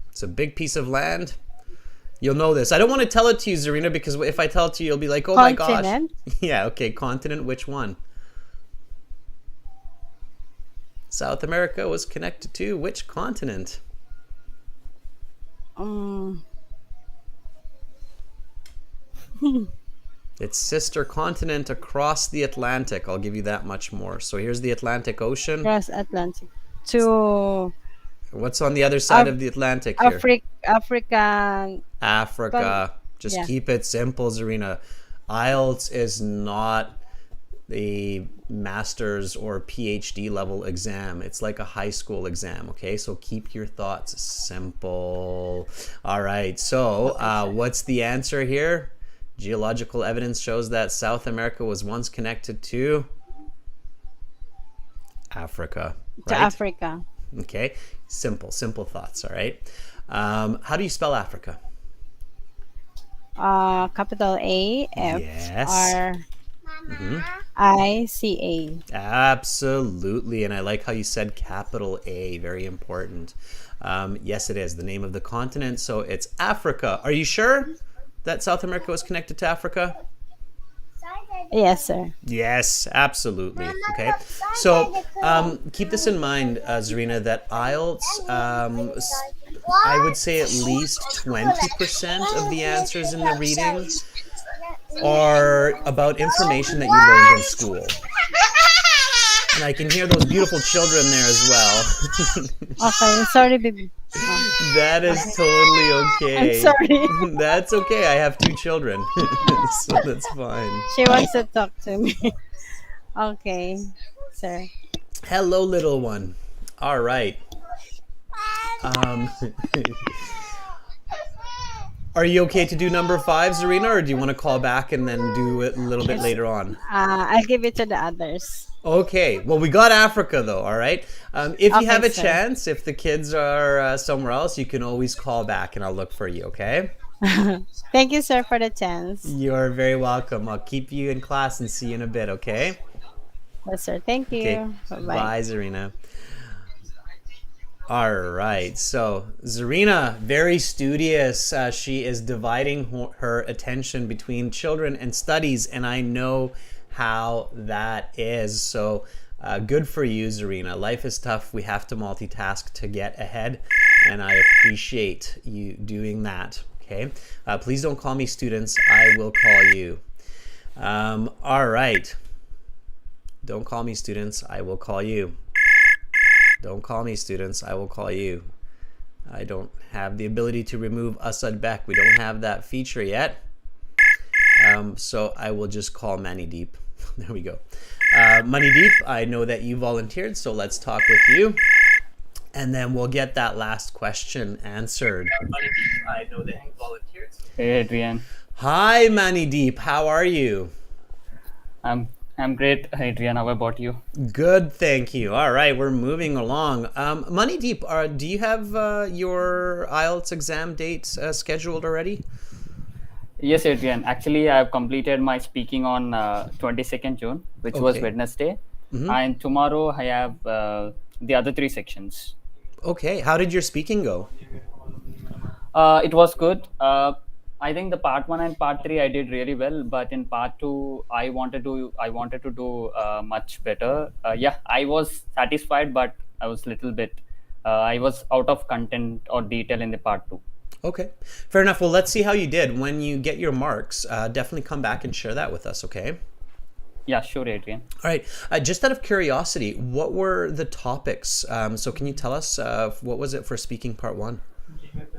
It's a big piece of land. You'll know this. I don't want to tell it to you, Zarina, because if I tell it to you, you'll be like, oh my gosh. Continent. Yeah, okay. Continent, which one? South America was connected to which continent? Um, Its sister continent across the Atlantic. I'll give you that much more. So here's the Atlantic Ocean. Cross Atlantic to What's on the other side Af- of the Atlantic here? African. Africa. Just Yeah. keep it simple, Zarina. IELTS is not the master's or PhD level exam. It's like a high school exam, okay? So keep your thoughts simple. All right, so what's the answer here? Geological evidence shows that South America was once connected to Africa, To right? Africa. Okay, simple thoughts, all right? How do you spell Africa? Capital A F Yes. R I C Absolutely, and I like how you said capital A, very important. Yes, it is the name of the continent, so it's Africa. Are you sure that South America was connected to Africa? A. Yes, sir. Yes, absolutely. Okay, so keep this in mind, Zarina, that IELTS, I would say at least 20% of the answers in the reading are about information that you learned in school. And I can hear those beautiful children there as well. Okay, sorry, baby. Oh, That is totally okay. I'm sorry. That's okay. I have 2 children, so that's fine. She wants to talk to me. Okay, sir. Hello, little one. All right. Um, are you okay to do number 5, Zarina, or do you want to call back and then do it a little bit later on? I'll give it to the others. Okay. Well, we got Africa though. All right. If you Okay, have a sir. chance, if the kids are somewhere else, you can always call back and I'll look for you. Okay. Thank you, sir, for the chance. You're very welcome. I'll keep you in class and see you in a bit. Okay. Yes, sir. Thank you. Okay. Bye-bye. Bye, Zarina. All right. So Zarina, very studious. She is dividing her attention between children and studies, and I know how that is. So good for you, Zarina. Life is tough. We have to multitask to get ahead, and I appreciate you doing that. Okay. Please don't call me students. I will call you. All right. Don't call me students. I will call you. Don't call me students. I will call you. I don't have the ability to remove Asad Beck. We don't have that feature yet. So I will just call Manideep. There we go. Manideep, I know that you volunteered, so let's talk with you. And then we'll get that last question answered. Manideep, I know that you volunteered. Hey Adrian, Hi, Manideep. How are you? I'm great. Adrian, how about you? Good, thank you. All right, we're moving along. Manideep, do you have your IELTS exam date scheduled already? Yes, Adrian. Actually, I have completed my speaking on 22nd June, which was Okay. Wednesday, and tomorrow I have the other 3 sections. Okay, how did your speaking go? It was good. I think the part 1 and part 3 I did really well, but in part 2 I wanted to do much better. Yeah, I was satisfied, but I was little bit I was out of content or detail in the part 2. Okay, fair enough. Well, let's see how you did. When you get your marks, definitely come back and share that with us, okay? Yeah, sure, Adrian. All right, just out of curiosity, what were the topics? So can you tell us what was it for speaking part 1?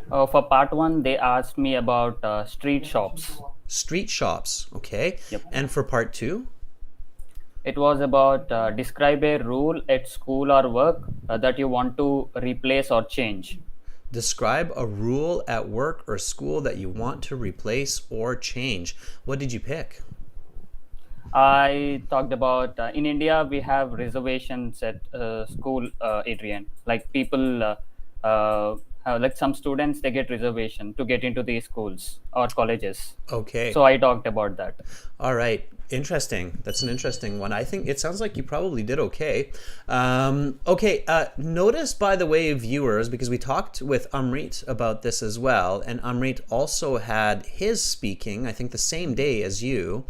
For part 1, they asked me about street shops. Street shops, okay. Yep. And for part 2? It was about describe a rule at school or work that you want to replace or change. Describe a rule at work or school that you want to replace or change. What did you pick? I talked about in India we have reservations at school, Adrian. Like people, like some students, they get reservation to get into these schools or colleges. Okay. So I talked about that. All right. Interesting. That's an interesting one. I think it sounds like you probably did okay. Okay. Notice, by the way, viewers, because we talked with Amrit about this as well, and Amrit also had his speaking, I think the same day as you,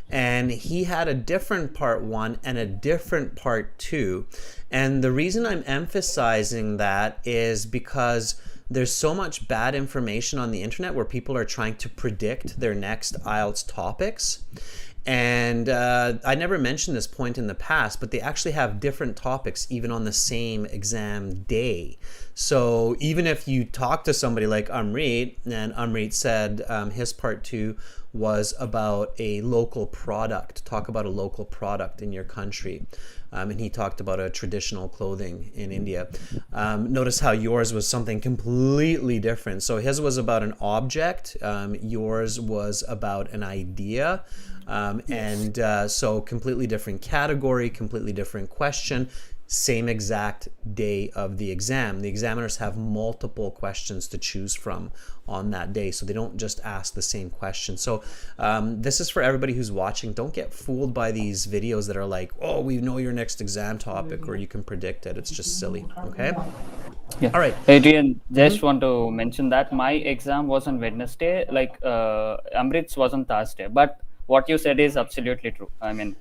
and he had a different part 1 and a different part 2. And the reason I'm emphasizing that is because there's so much bad information on the internet where people are trying to predict their next IELTS topics. And I never mentioned this point in the past, but they actually have different topics even on the same exam day. So even if you talk to somebody like Amrit, and Amrit said his part 2 was about a local product, talk about a local product in your country. And he talked about a traditional clothing in India. Notice how yours was something completely different. So his was about an object, yours was about an idea. So completely different category, completely different question, same exact day of the exam. The examiners have multiple questions to choose from on that day, so they don't just ask the same question. So this is for everybody who's watching. Don't get fooled by these videos that are like, oh, we know your next exam topic, or you can predict it. It's just silly. Okay. Yeah. All right. Adrian, just want to mention that my exam was on Wednesday, like Amrit's was on Thursday. But what you said is absolutely true. I mean,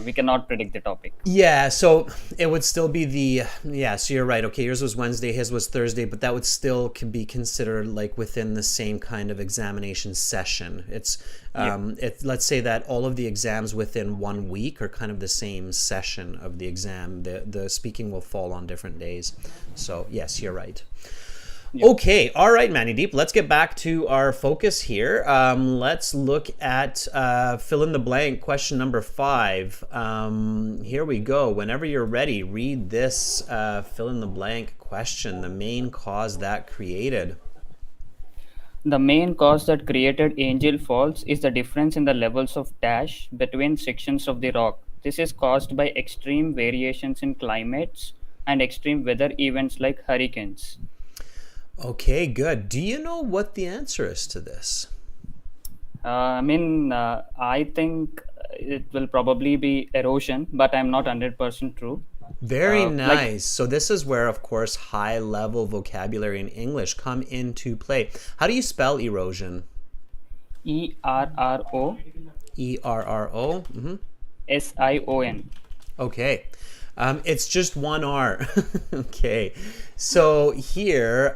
we cannot predict the topic. Yeah, so it would still be so you're right. Okay, yours was Wednesday, his was Thursday, but that would still be considered like within the same kind of examination session. It's let's say that all of the exams within 1 week are kind of the same session of the exam. The speaking will fall on different days. So yes, you're right. Okay, all right, Manideep, let's get back to our focus here. Let's look at fill in the blank, question number 5. Here we go. Whenever you're ready, read this fill in the blank question, the main cause that created. The main cause that created Angel Falls is the difference in the levels of dash between sections of the rock. This is caused by extreme variations in climates and extreme weather events like hurricanes. Okay, good. Do you know what the answer is to this? I think it will probably be erosion, but I'm not 100% true. Very nice. So this is where, of course, high-level vocabulary in English come into play. How do you spell erosion? ERRO. ERRO. Mm-hmm. SION. Okay. It's just one R. Okay. So here,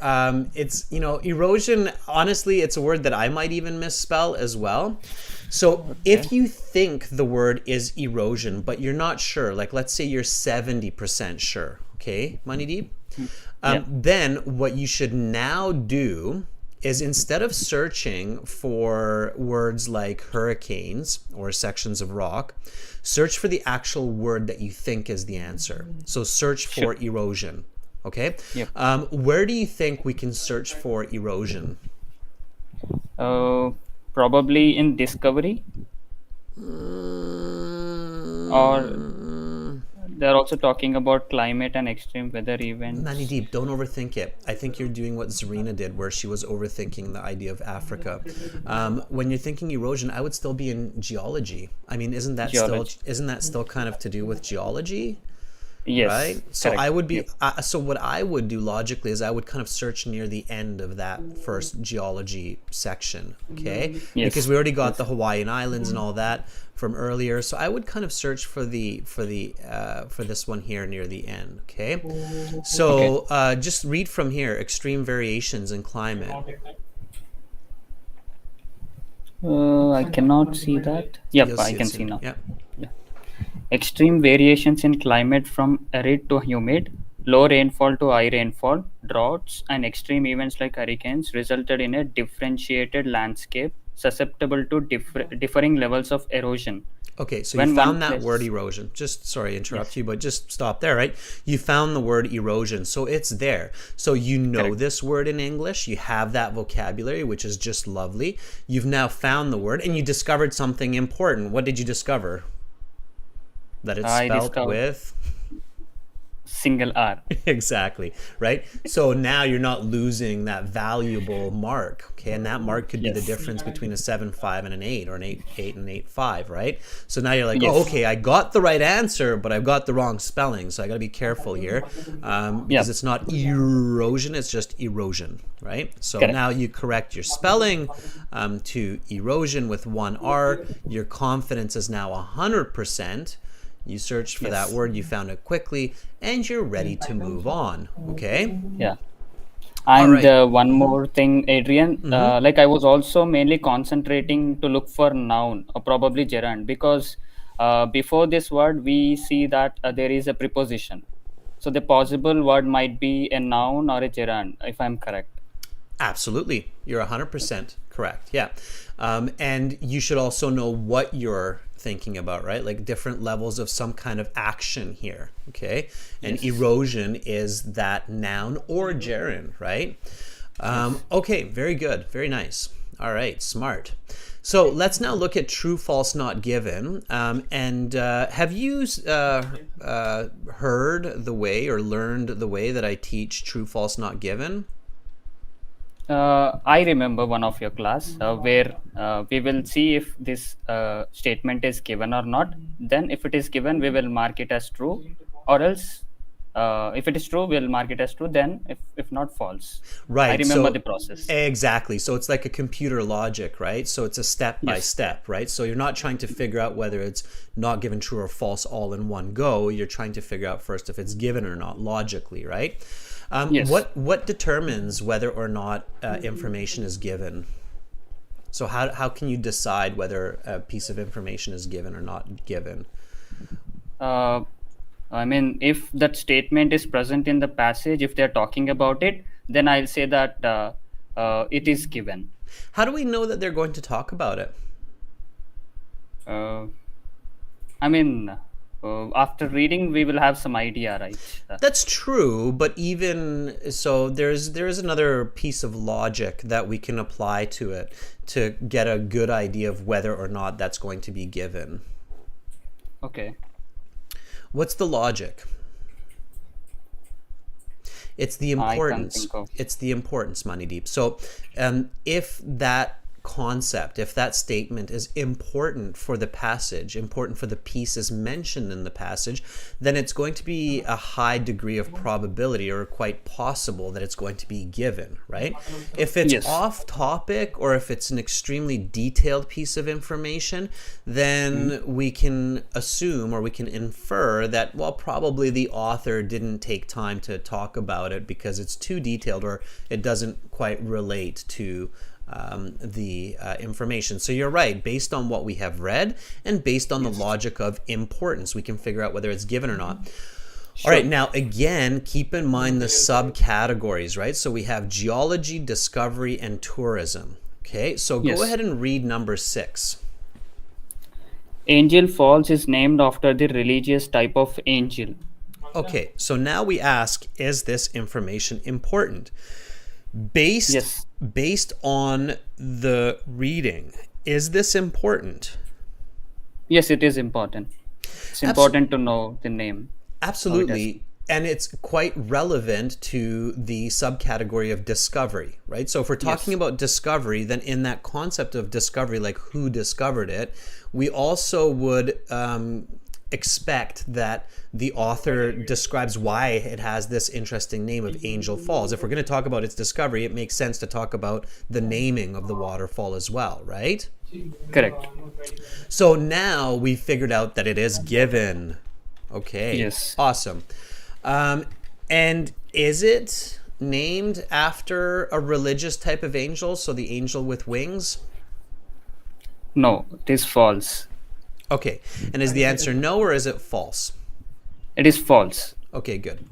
it's, erosion, honestly, it's a word that I might even misspell as well. So if you think the word is erosion, but you're not sure, like let's say you're 70% sure, okay, Manideep? Then what you should now do is instead of searching for words like hurricanes or sections of rock, search for the actual word that you think is the answer. So search for erosion. Okay? Yep. Where do you think we can search for erosion? Probably in Discovery. Or they're also talking about climate and extreme weather events. Manideep, don't overthink it. I think you're doing what Zarina did, where she was overthinking the idea of Africa. When you're thinking erosion, I would still be in geology. I mean, isn't that still kind of to do with geology? Yes. Right? So correct. I would be so what I would do logically is I would kind of search near the end of that first geology section, okay? Yes. Because we already got the Hawaiian Islands and all that from earlier. So I would kind of search for this one here near the end, okay? So just read from here, extreme variations in climate. I cannot see that. Yep, You'll I can it see soon. now. Yep. Extreme variations in climate from arid to humid, low rainfall to high rainfall, droughts, and extreme events like hurricanes resulted in a differentiated landscape susceptible to differing levels of erosion. Okay, so you found that word erosion. Just, sorry to interrupt you, but just stop there, right? You found the word erosion, so it's there. So you know Correct. this word in English. You have that vocabulary, which is just lovely. You've now found the word, and you discovered something important. What did you discover? That it's spelled with single R. Exactly, right? So now you're not losing that valuable mark, okay? And that mark could be the difference between a 7.5 and an 8, or an 8 and 8.5, right? So now you're like, oh, okay, I got the right answer, but I've got the wrong spelling, so I got to be careful here, because it's not erosion, it's just erosion, right? So now you correct your spelling to erosion with one R. Your confidence is now 100%. You searched for that word, you found it quickly, and you're ready to move on, okay? Yeah. All And right. one more thing, Adrian, Mm-hmm. like I was also mainly concentrating to look for noun or probably gerund, because before this word we see that there is a preposition. So the possible word might be a noun or a gerund, if I'm correct. Absolutely. You're 100% correct. Yeah. And you should also know what you're thinking about, right? Like different levels of some kind of action here. Okay. And Yes. erosion is that noun or gerund, right? Yes. Okay. Very good. Very nice. All right. Smart. So let's now look at true, false, not given. And have you heard the way or learned the way that I teach true, false, not given? I remember one of your class where we will see if this statement is given or not. Then, if it is given, we will mark it as true, or else, if it is true, we'll mark it as true. Then, if not, false. I Right. remember So the process. exactly. So it's like a computer logic, right? So it's a step by Yes. step, right? So you're not trying to figure out whether it's not given true or false all in one go. You're trying to figure out first if it's given or not logically, right? Yes. What determines whether or not information is given? So how can you decide whether a piece of information is given or not given? Uh, I mean, if that statement is present in the passage, if they're talking about it, then I'll say that it is given. How do we know that they're going to talk about it? Uh, I mean, after reading, we will have some idea, right? That's true, but even so, there's another piece of logic that we can apply to it to get a good idea of whether or not that's going to be given. Okay. What's the logic? It's the I can't importance. think of. It's the importance, Money Deep. So, if that concept, if that statement is important for the passage, important for the pieces mentioned in the passage, then it's going to be a high degree of probability or quite possible that it's going to be given, right? If it's Yes. off topic or if it's an extremely detailed piece of information, then we can assume or we can infer that, well, probably the author didn't take time to talk about it because it's too detailed or it doesn't quite relate to the information. So you're right. Based on what we have read and based on the logic of importance, we can figure out whether it's given or not. All right. Now, again, keep in mind the subcategories, right? So we have geology, discovery, and tourism. Okay. So go Yes. ahead and read number 6. Angel Falls is named after the religious type of angel. Okay. So now we ask, is this information important? Based Yes. based on the reading, is this important? Yes, it is important. It's important to know the name. Absolutely. And it's quite relevant to the subcategory of discovery, right? So if we're talking Yes. about discovery, then in that concept of discovery, like who discovered it, we also would expect that the author describes why it has this interesting name of Angel Falls. If we're going to talk about its discovery, it makes sense to talk about the naming of the waterfall as well, right? Correct. So now we figured out that it is given. Okay. Yes. Awesome. And is it named after a religious type of angel? So the angel with wings? No, it is false. Okay. And is the answer no or is it false? It is false. Okay, good.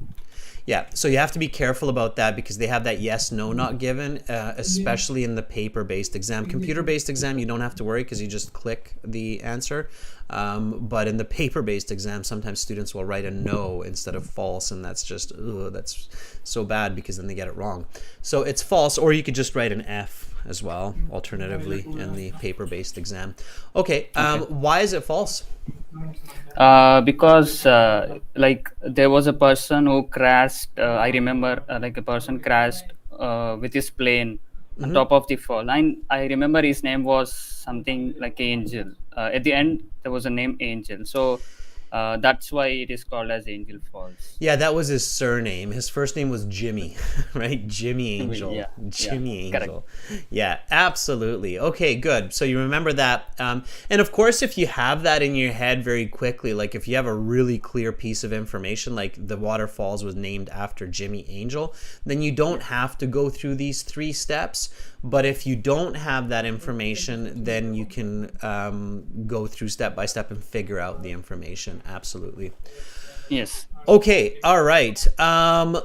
Yeah, so you have to be careful about that because they have that yes, no, not given, especially in the paper-based exam. Computer-based exam, you don't have to worry because you just click the answer. But in the paper-based exam, sometimes students will write a no instead of false, and that's just, that's so bad because then they get it wrong. So it's false, or you could just write an F as well, alternatively, in the paper-based exam. Okay, why is it false? Because like there was a person who crashed. I remember like a person crashed with his plane on top of the fall. And I remember his name was something like Angel. At the end, there was a name Angel. So That's why it is called as Angel Falls. Yeah, that was his surname. His first name was Jimmy, right? Jimmy Angel. Yeah, yeah, Jimmy correct. Angel. Yeah, absolutely. Okay, good. So you remember that. And of course, if you have that in your head very quickly, like if you have a really clear piece of information, like the waterfalls was named after Jimmy Angel, then you don't have to go through these 3 steps. But if you don't have that information, then you can go through step by step and figure out the information. Absolutely. Yes. Okay, all right.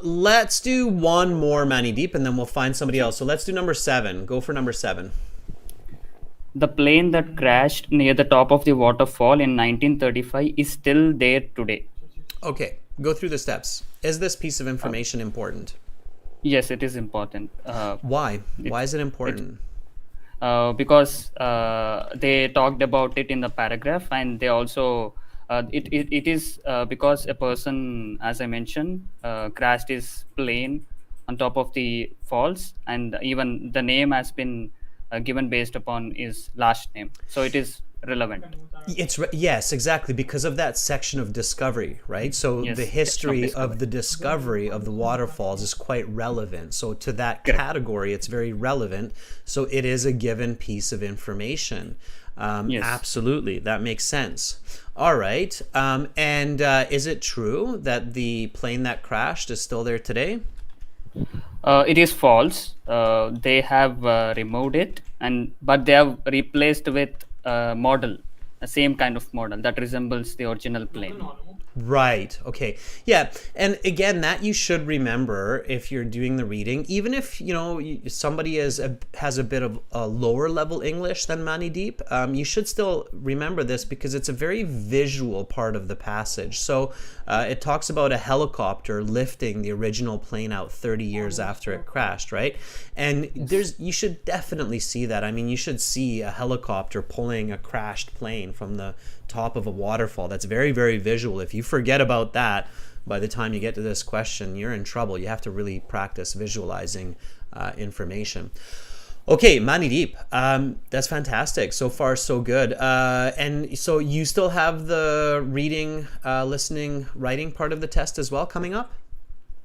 Let's do one more Mani Deep and then we'll find somebody else. So let's do number 7. Go for number 7. The plane that crashed near the top of the waterfall in 1935 is still there today. Okay, go through the steps. Is this piece of information important? Yes, it is important. Why? Why is it important? Because they talked about it in the paragraph, and they also it is because a person, as I mentioned, crashed his plane on top of the falls, and even the name has been given based upon his last name, so it is relevant. Yes, exactly, because of that section of discovery, right? So Yes, the section of history of discovery. the discovery of the waterfalls is quite relevant. So to that Correct. category, it's very relevant. So it is a given piece of information. Yes. Absolutely, that makes sense. All right, and is it true that the plane that crashed is still there today? It is false. They have removed it, but they have replaced with a model, the same kind of model that resembles the original plane. Right. Okay. Yeah. And again, that you should remember if you're doing the reading, even if somebody has a bit of a lower level English than Mani Deep, you should still remember this because it's a very visual part of the passage. So it talks about a helicopter lifting the original plane out 30 years after it crashed, right? And you should definitely see that. I mean, you should see a helicopter pulling a crashed plane from the top of a waterfall. That's very, very visual. If you forget about that by the time you get to this question, you're in trouble. You have to really practice visualizing information. Okay, Mani Deep. That's fantastic. So far, so good. And so you still have the reading, listening, writing part of the test as well coming up?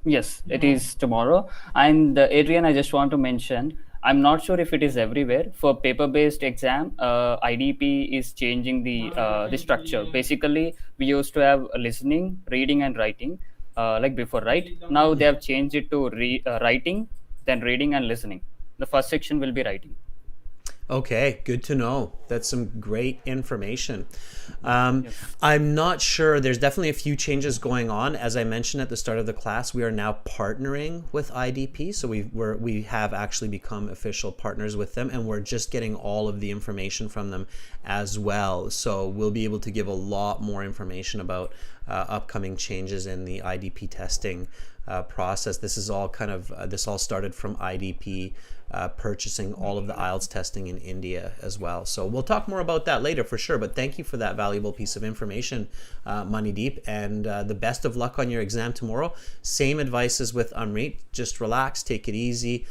Yes, it is tomorrow. And Adrian, I just want to mention, I'm not sure if it is everywhere. For paper-based exam, IDP is changing the structure. Basically, we used to have listening, reading, and writing, like before, right? Now they have changed it to writing, then reading and listening. The first section will be writing. Okay, good to know. That's some great information. Yes. I'm not sure. There's definitely a few changes going on. As I mentioned at the start of the class, we are now partnering with IDP. So we have actually become official partners with them, and we're just getting all of the information from them as well. So we'll be able to give a lot more information about upcoming changes in the IDP testing process. This is all this all started from IDP purchasing all of the IELTS testing in India as well. So we'll talk more about that later for sure, but thank you for that valuable piece of information, Mani Deep, and the best of luck on your exam tomorrow. Same advice as with Amrit, just relax, take it easy,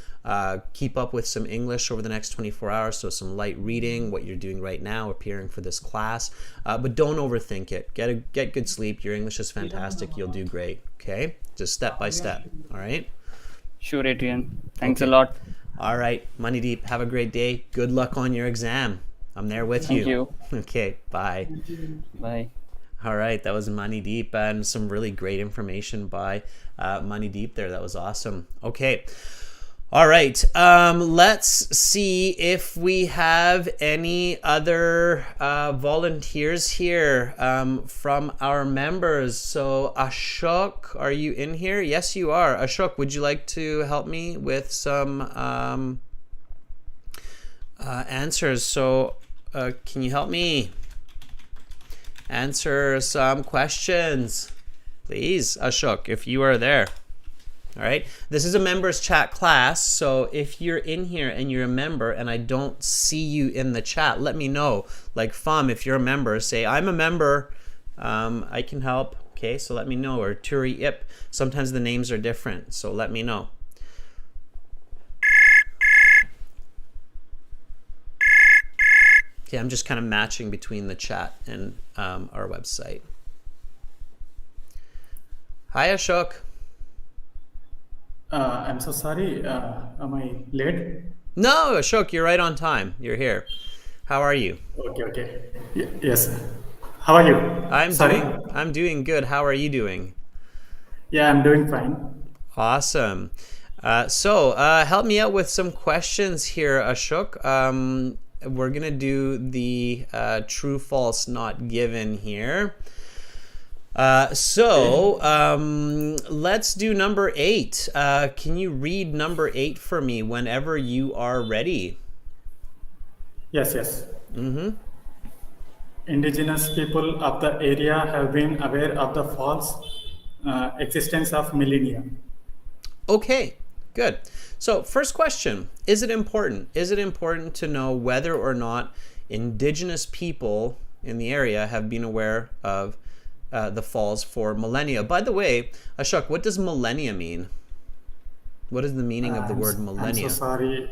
keep up with some English over the next 24 hours, so some light reading, what you're doing right now, appearing for this class, but don't overthink it. Get good sleep. Your English is fantastic. You'll do great, okay? Just step by step, all right? Sure, Adrian. Thanks Okay. a lot. All right, Mani Deep, have a great day. Good luck on your exam. I'm there with Thank you. Okay, bye. Bye. All right, that was Mani Deep and some really great information by Mani Deep there. That was awesome. Okay. All right, let's see if we have any other volunteers here from our members. So Ashok, are you in here? Yes, you are. Ashok, would you like to help me with some answers? So can you help me answer some questions? Please, Ashok, if you are there. All right, this is a members chat class, so if you're in here and you're a member and I don't see you in the chat, let me know. Like Fam, if you're a member, say I'm a member, I can help. Okay, so let me know. Or Turi Ip, sometimes the names are different, so let me know. Okay, I'm just kind of matching between the chat and our website. Hi, Ashok. I'm so sorry. Am I late? No, Ashok, you're right on time. You're here. How are you? Okay, okay. Yes. How are you? I'm Sorry? doing good. How are you doing? Yeah, I'm doing fine. Awesome. Help me out with some questions here, Ashok. We're gonna do the true, false, not given here. Let's do number 8. Can you read number 8 for me whenever you are ready? Yes, yes. Indigenous people of the area have been aware of the false existence of millennia. Okay, good. So, first question, is it important? Is it important to know whether or not indigenous people in the area have been aware of the falls for millennia? By the way, Ashok, what does millennia mean? What is the meaning of the word millennia? I'm so sorry.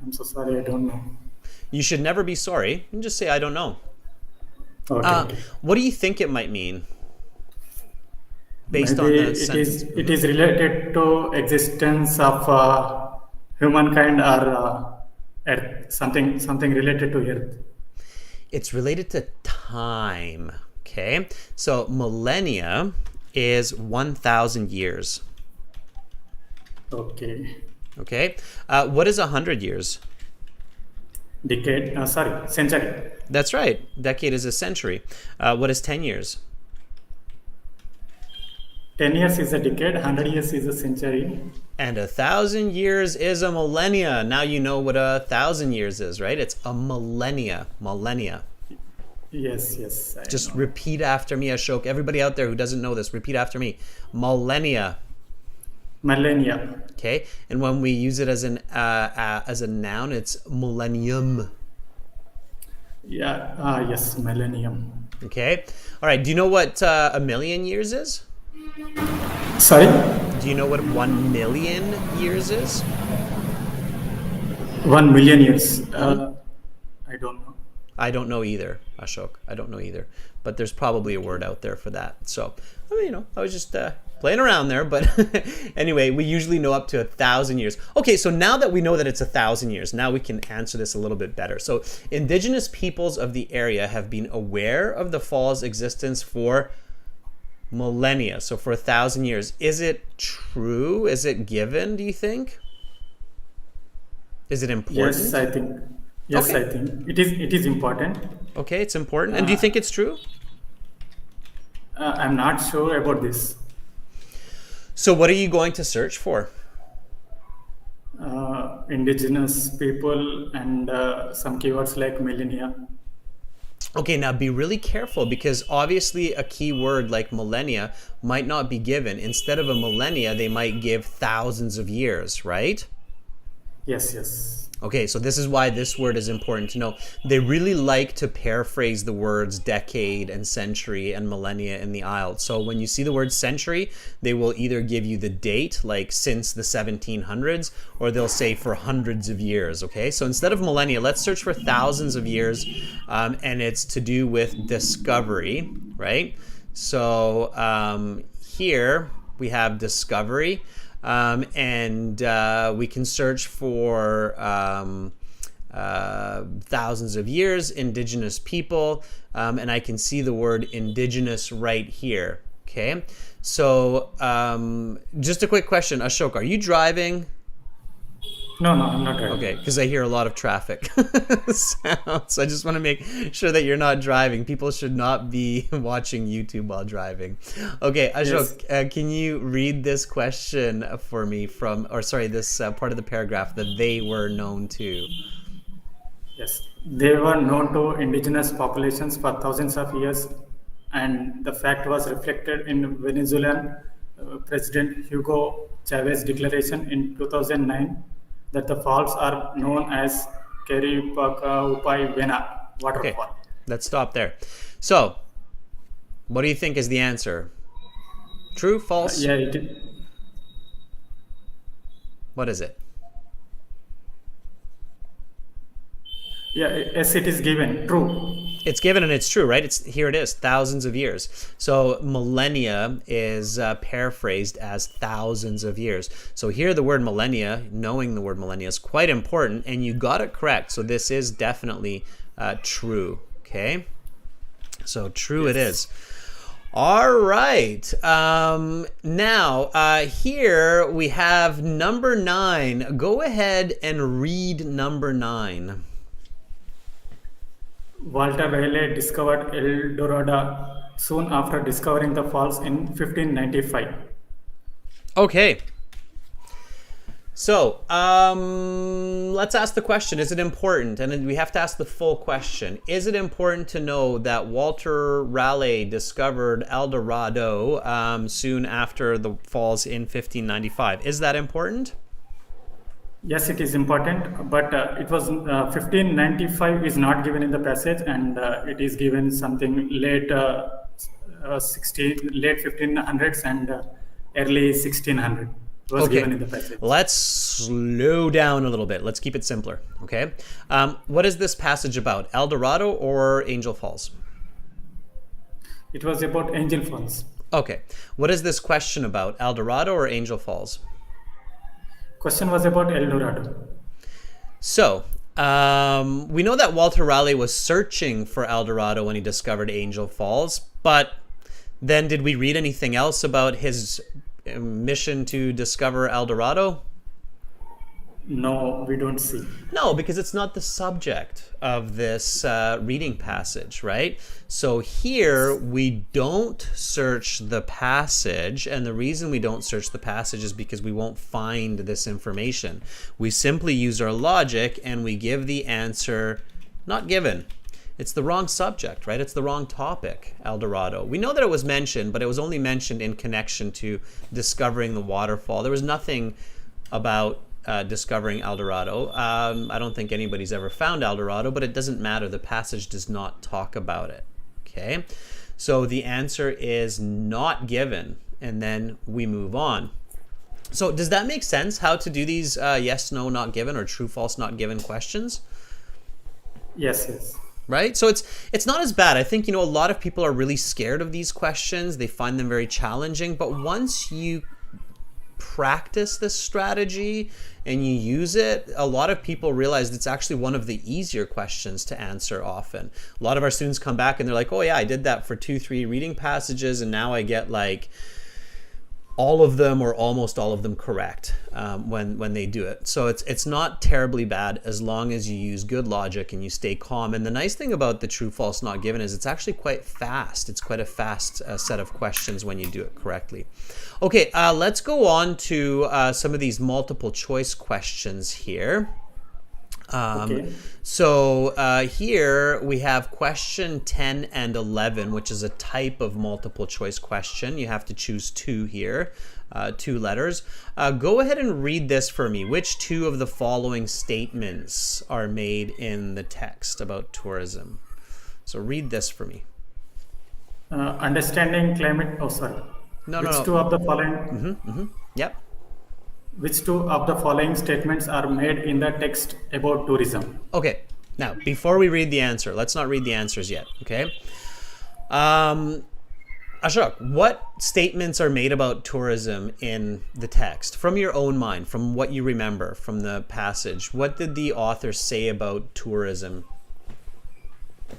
I'm so sorry. I don't know. You should never be sorry. You can just say, I don't know. Okay. Okay. What do you think it might mean? Based on Maybe the sentence. it is related to existence of humankind or Earth. Something related to Earth. It's related to time. Okay. So millennia is 1,000 years. Okay. Okay. What is 100 years? Decade. Sorry, century. That's right. Decade is a century. What is 10 years? 10 years is a decade. 100 years is a century. And 1,000 years is a millennia. Now you know what 1,000 years is, right? It's a millennia. Millennia. Yes, yes. Just repeat after me, Ashok. Everybody out there who doesn't know this, repeat after me. Millennia. Millennia. Okay. And when we use it as a noun, it's millennium. Yeah. Yes. Millennium. Okay. All right. Do you know what a million years is? Sorry. Do you know what 1 million years is? 1 million years. I don't know. I don't know either, Ashok. I don't know either. But there's probably a word out there for that. So, I mean, I was just playing around there. But anyway, we usually know up to 1,000 years. Okay, so now that we know that it's 1,000 years, now we can answer this a little bit better. So, indigenous peoples of the area have been aware of the fall's existence for millennia. So, for 1,000 years. Is it true? Is it given, do you think? Is it important? Yes, I think. Yes, Okay. I think it is important. Okay, it's important. And do you think it's true? I'm not sure about this. So what are you going to search for? Indigenous people and some keywords like millennia. Okay, now be really careful because obviously a keyword like millennia might not be given. Instead of a millennia, they might give thousands of years, right? Yes, yes. Okay, so this is why this word is important to know. They really like to paraphrase the words decade and century and millennia in the IELTS. So when you see the word century, they will either give you the date, like since the 1700s, or they'll say for hundreds of years, okay? So instead of millennia, let's search for thousands of years, and it's to do with discovery, right? So here we have discovery. And we can search for thousands of years, indigenous people, and I can see the word indigenous right here. Okay, so just a quick question, Ashok, are you driving? No, I'm not driving. Okay, because I hear a lot of traffic sounds. I just want to make sure that you're not driving. People should not be watching YouTube while driving. Okay, Ashok, can you read this question for me this part of the paragraph that they were known to? Yes, they were known to indigenous populations for thousands of years, and the fact was reflected in Venezuelan President Hugo Chavez declaration in 2009 that the falls are known as Keripakaupai waterfall. Okay, let's stop there. So, what do you think is the answer? True, false? Yeah, it is. What is it? Yeah, yes, it is given. True. It's given and it's true, right? Here it is, thousands of years. So millennia is paraphrased as thousands of years. So here the word millennia, knowing the word millennia is quite important, and you got it correct. So this is definitely true, okay? So true it is. All right. Now, here we have number 9. Go ahead and read number 9. Walter Raleigh discovered El Dorado soon after discovering the falls in 1595. Okay. So, let's ask the question, is it important? And we have to ask the full question. Is it important to know that Walter Raleigh discovered El Dorado soon after the falls in 1595? Is that important? Yes, it is important, but it was 1595 is not given in the passage, and it is given something late 1500s and early 1600 was given in the passage. Let's slow down a little bit. Let's keep it simpler. Okay. What is this passage about? El Dorado or Angel Falls? It was about Angel Falls. Okay. What is this question about? El Dorado or Angel Falls? Question was about El Dorado. So, we know that Walter Raleigh was searching for El Dorado when he discovered Angel Falls, but then did we read anything else about his mission to discover El Dorado? No, we don't see. No, because it's not the subject of this reading passage, right? So here we don't search the passage, and the reason we don't search the passage is because we won't find this information. We simply use our logic and we give the answer not given. It's the wrong subject, right? It's the wrong topic, El Dorado. We know that it was mentioned, but it was only mentioned in connection to discovering the waterfall. There was nothing about discovering El Dorado. I don't think anybody's ever found El Dorado, but it doesn't matter. The passage does not talk about it. Okay, so the answer is not given, and then we move on. So does that make sense, how to do these yes, no, not given, or true, false, not given questions? Yes. Right? So it's not as bad. I think, a lot of people are really scared of these questions. They find them very challenging, but once you practice this strategy and you use it, a lot of people realize it's actually one of the easier questions to answer often. A lot of our students come back and they're like, oh yeah, I did that for 2-3 reading passages and now I get like all of them or almost all of them correct when they do it. So it's not terribly bad as long as you use good logic and you stay calm. And the nice thing about the true, false, not given is it's actually quite fast. It's quite a fast set of questions when you do it correctly. Okay, let's go on to some of these multiple choice questions here. So here we have question 10 and 11, which is a type of multiple choice question. You have to choose 2 here, 2 letters. Go ahead and read this for me. Which 2 of the following statements are made in the text about tourism? So read this for me. Understanding climate. Oh, sorry. No. 2 of the following? Yep. Which 2 of the following statements are made in the text about tourism? Okay. Now, before we read the answer, let's not read the answers yet, okay? Ashok, what statements are made about tourism in the text? From your own mind, from what you remember from the passage, what did the author say about tourism?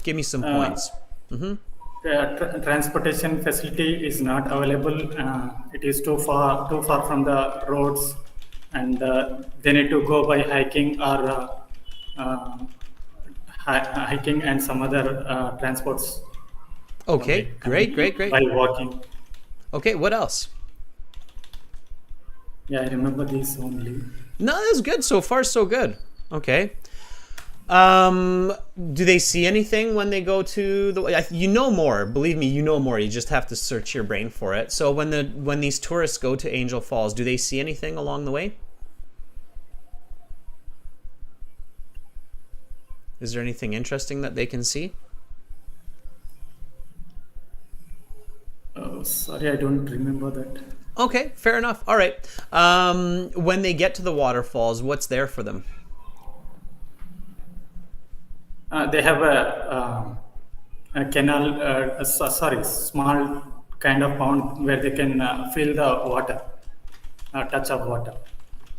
Give me some points. Transportation facility is not available. It is too far from the roads, and they need to go by hiking or hiking and some other transports. Okay, great. By walking. Okay, what else? Yeah, I remember these only. No, that's good. So far, so good. Okay. Do they see anything when they go to the? You know more. Believe me, you know more. You just have to search your brain for it. So when these tourists go to Angel Falls, do they see anything along the way? Is there anything interesting that they can see? Oh, sorry, I don't remember that. Okay, fair enough. All right. When they get to the waterfalls, what's there for them? They have a canal, sorry, small kind of pond where they can feel the water, touch of water.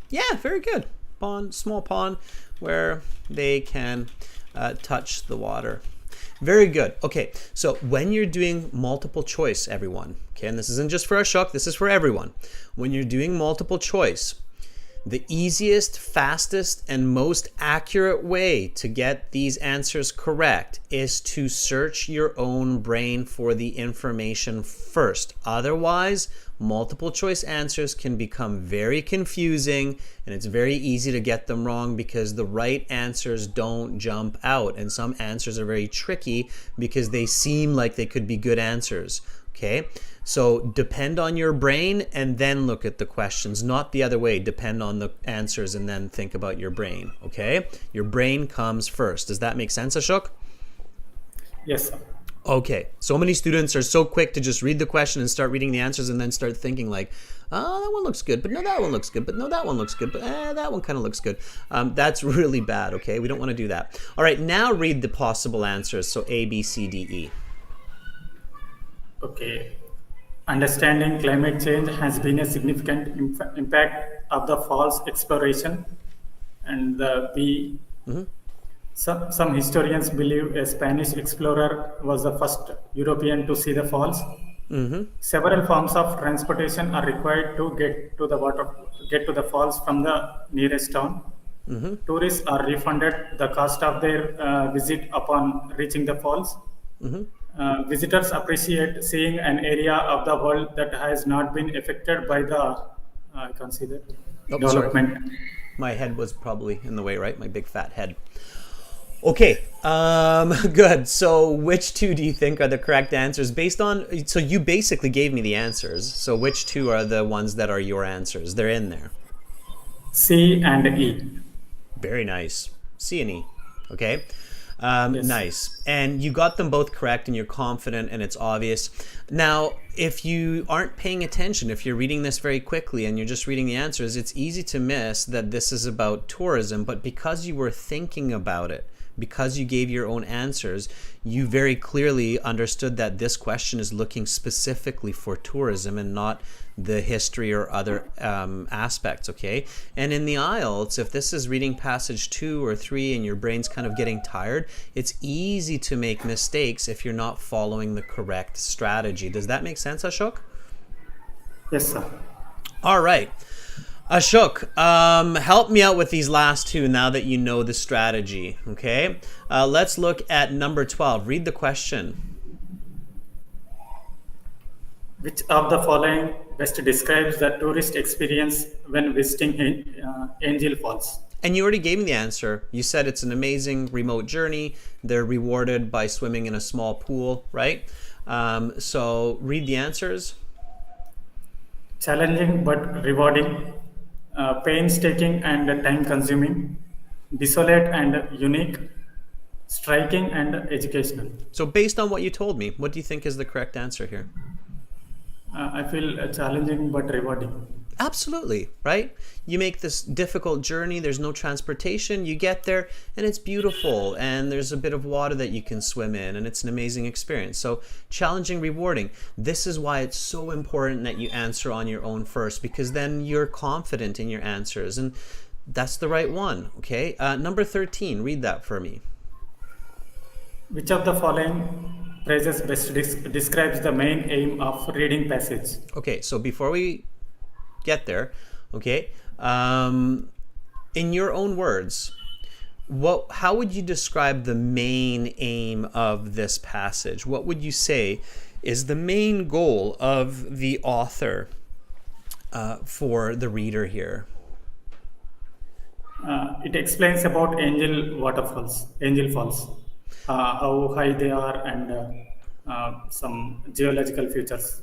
Yeah, very good. Pond, small pond where they can touch the water. Very good. Okay, so when you're doing multiple choice, everyone, okay, and this isn't just for Ashok, this is for everyone. When you're doing multiple choice, the easiest, fastest, and most accurate way to get these answers correct is to search your own brain for the information first. Otherwise, multiple choice answers can become very confusing, and it's very easy to get them wrong because the right answers don't jump out. And some answers are very tricky because they seem like they could be good answers. Okay, so depend on your brain and then look at the questions, not the other way. Depend on the answers and then think about your brain. Okay, your brain comes first. Does that make sense, Ashok? Yes, sir. Okay, so many students are so quick to just read the question and start reading the answers and then start thinking like, oh, that one looks good, but no, that one looks good, but no, that one looks good, but that one kind of looks good. That's really bad, okay? We don't want to do that. All right, now read the possible answers. So A, B, C, D, E. Okay. Understanding climate change has been a significant impact of the falls exploration. And the B, some historians believe a Spanish explorer was the first European to see the falls. Several forms of transportation are required to get to the falls from the nearest town. Tourists are refunded the cost of their visit upon reaching the falls. Visitors appreciate seeing an area of the world that has not been affected by the I can't see that development. Sorry. My head was probably in the way, right? My big fat head. Okay, good. So which two do you think are the correct answers based on, so you basically gave me the answers. So which two are the ones that are your answers? They're in there. C and E. Very nice. C and E. Okay. Yes. Nice. And you got them both correct and you're confident and it's obvious. Now, if you aren't paying attention, if you're reading this very quickly and you're just reading the answers, it's easy to miss that this is about tourism. But because you were thinking about it, because you gave your own answers, you very clearly understood that this question is looking specifically for tourism and not the history or other aspects, okay? And in the IELTS, if this is reading passage 2 or 3 and your brain's kind of getting tired, it's easy to make mistakes if you're not following the correct strategy. Does that make sense, Ashok? Yes, sir. All right. Ashok, help me out with these last two now that you know the strategy, okay? Let's look at number 12. Read the question. Which of the following best describes the tourist experience when visiting Angel Falls? And you already gave me the answer. You said it's an amazing remote journey. They're rewarded by swimming in a small pool, right? So read the answers. Challenging but rewarding, painstaking and time-consuming, desolate and unique, striking and educational. So based on what you told me, what do you think is the correct answer here? I feel challenging but rewarding. Absolutely, right? You make this difficult journey, there's no transportation, you get there and it's beautiful and there's a bit of water that you can swim in and it's an amazing experience. So challenging, rewarding. This is why it's so important that you answer on your own first, because then you're confident in your answers and that's the right one, okay? Number 13, read that for me. Which of the following phrases best describes the main aim of reading passage? Okay, so before we get there, okay, in your own words, how would you describe the main aim of this passage? What would you say is the main goal of the author for the reader here? It explains about Angel Falls, how high they are, and some geological features.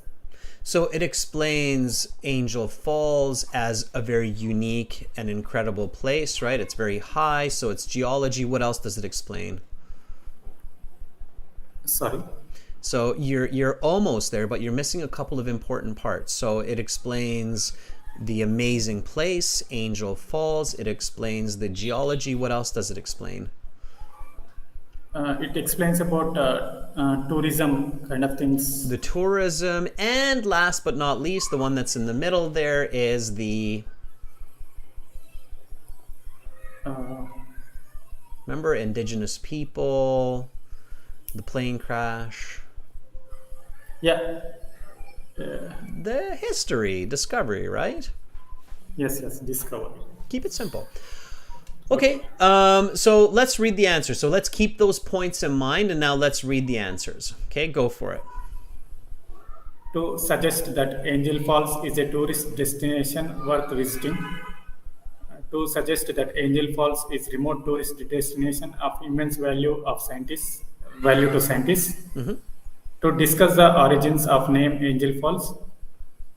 So it explains Angel Falls as a very unique and incredible place, right? It's very high, so it's geology. What else does it explain? Sorry. So you're almost there, but you're missing a couple of important parts. So it explains the amazing place, Angel Falls. It explains the geology. What else does it explain? It explains about tourism kind of things. The tourism, and last but not least, the one that's in the middle there is the, Uh, remember, indigenous people, the plane crash, yeah. the history, discovery, right? Yes. Discovery. Keep it simple. Okay, so let's read the answers. So let's keep those points in mind, and now let's read the answers. Okay, go for it. To suggest that Angel Falls is a tourist destination worth visiting. To suggest that Angel Falls is remote tourist destination of immense value to scientists. To discuss the origins of name Angel Falls.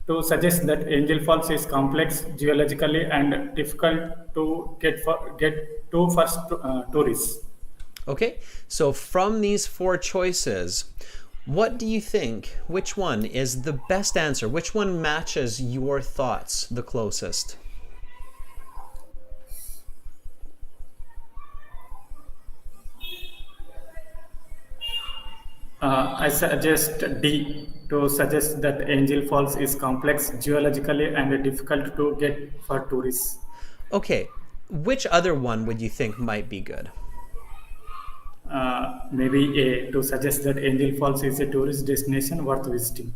To suggest that Angel Falls is complex geologically and difficult to get to for tourists. Okay, so from these four choices, what do you think? Which one is the best answer? Which one matches your thoughts the closest? I suggest D, to suggest that Angel Falls is complex geologically and difficult to get for tourists. Okay, which other one would you think might be good? Maybe A, to suggest that Angel Falls is a tourist destination worth visiting.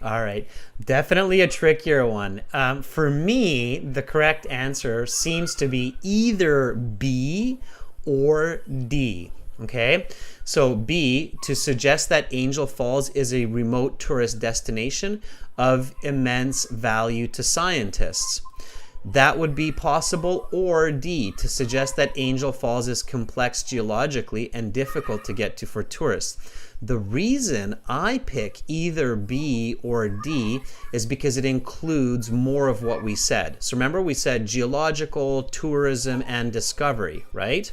All right, definitely a trickier one. For me, the correct answer seems to be either B or D. Okay, so B, to suggest that Angel Falls is a remote tourist destination of immense value to scientists. That would be possible. Or D, to suggest that Angel Falls is complex geologically and difficult to get to for tourists. The reason I pick either B or D is because it includes more of what we said. So remember, we said geological, tourism, and discovery, right?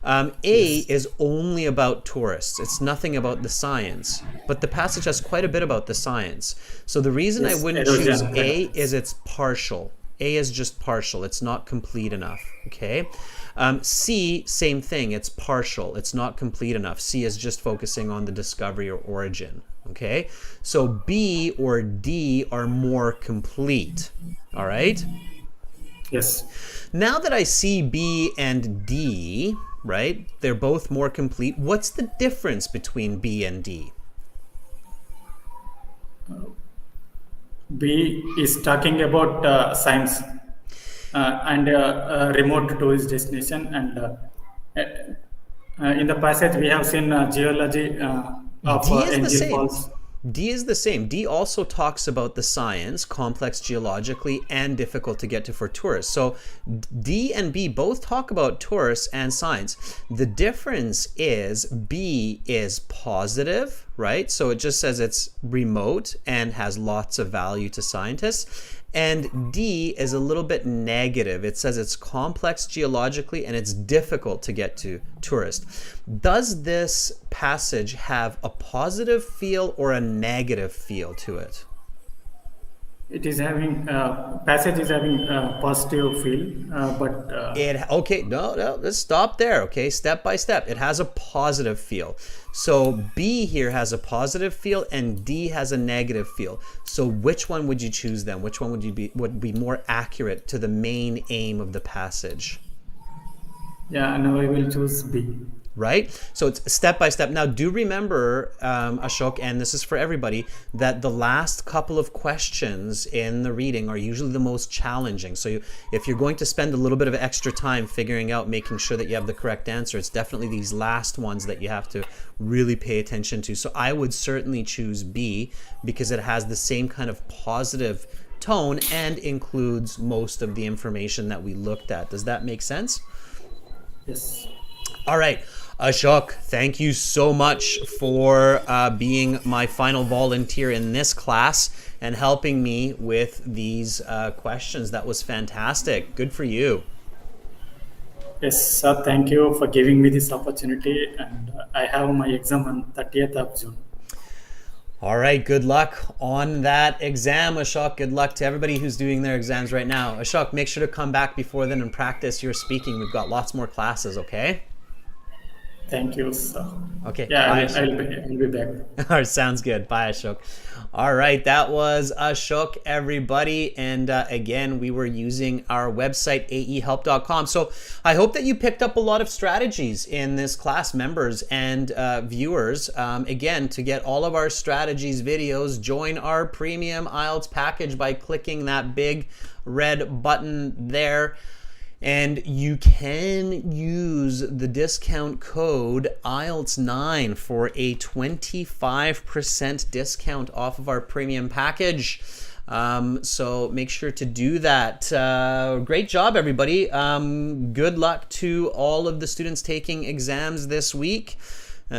A is only about tourists. It's nothing about the science. But the passage has quite a bit about the science. So the reason I wouldn't choose A is it's partial. A is just partial. It's not complete enough. Okay. C, same thing. It's partial. It's not complete enough. C is just focusing on the discovery or origin. Okay. So B or D are more complete. All right. Yes. Now that I see B and D, right, they're both more complete. What's the difference between B and D? B is talking about science and remote tourist destination. And in the passage, we have seen geology of D is the Angel same. Falls. D is the same. D also talks about the science, complex geologically and difficult to get to for tourists. So D and B both talk about tourists and science. The difference is B is positive, right? So it just says it's remote and has lots of value to scientists. And D is a little bit negative. It says it's complex geologically and it's difficult to get to tourists. Does this passage have a positive feel or a negative feel to it? It is having passage is having a positive feel, but Okay, no, let's stop there. Okay, step by step. It has a positive feel. So B here has a positive feel and D has a negative feel. So which one would you choose then? Which one would be more accurate to the main aim of the passage? yeah, now I will choose B. Right? So it's step by step. Now, do remember, Ashok, and this is for everybody, that the last couple of questions in the reading are usually the most challenging. So if you're going to spend a little bit of extra time figuring out, making sure that you have the correct answer, it's definitely these last ones that you have to really pay attention to. So I would certainly choose B because it has the same kind of positive tone and includes most of the information that we looked at. Does that make sense? Yes. All right. Ashok, thank you so much for being my final volunteer in this class and helping me with these questions. That was fantastic. Good for you. Yes, sir. Thank you for giving me this opportunity, and I have my exam on 30th of June. All right, good luck on that exam, Ashok. Good luck to everybody who's doing their exams right now. Ashok, make sure to come back before then and practice your speaking. We've got lots more classes, okay? Thank you. So, Okay, yeah, bye, I'll be back. All right, sounds good. Bye, Ashok. All right, that was Ashok, everybody. And again, we were using our website, aehelp.com. So I hope that you picked up a lot of strategies in this class, members and viewers. Again, to get all of our strategies videos, join our premium IELTS package by clicking that big red button there. And you can use the discount code IELTS9 for a 25% discount off of our premium package. So make sure to do that. Great job, everybody. Good luck to all of the students taking exams this week.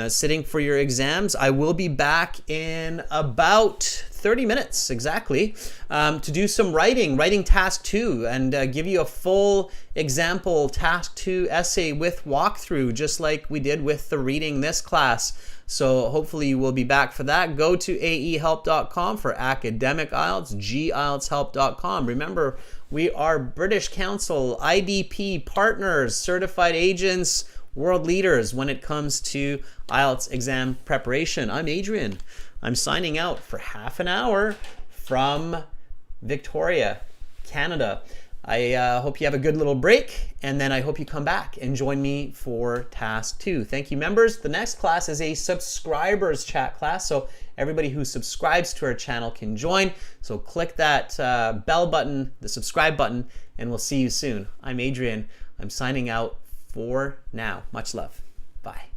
Sitting for your exams. I will be back in about 30 minutes exactly to do some writing task 2, and give you a full example task 2 essay with walkthrough, just like we did with the reading this class. So hopefully you will be back for that. Go to aehelp.com for academic IELTS, gieltshelp.com. Remember, we are British Council, IDP partners, certified agents, world leaders when it comes to IELTS exam preparation. I'm Adrian. I'm signing out for half an hour from Victoria, Canada. I hope you have a good little break, and then I hope you come back and join me for task 2. Thank you, members. The next class is a subscribers chat class, so everybody who subscribes to our channel can join. So click that bell button, the subscribe button, and we'll see you soon. I'm Adrian. I'm signing out for now. Much love. Bye.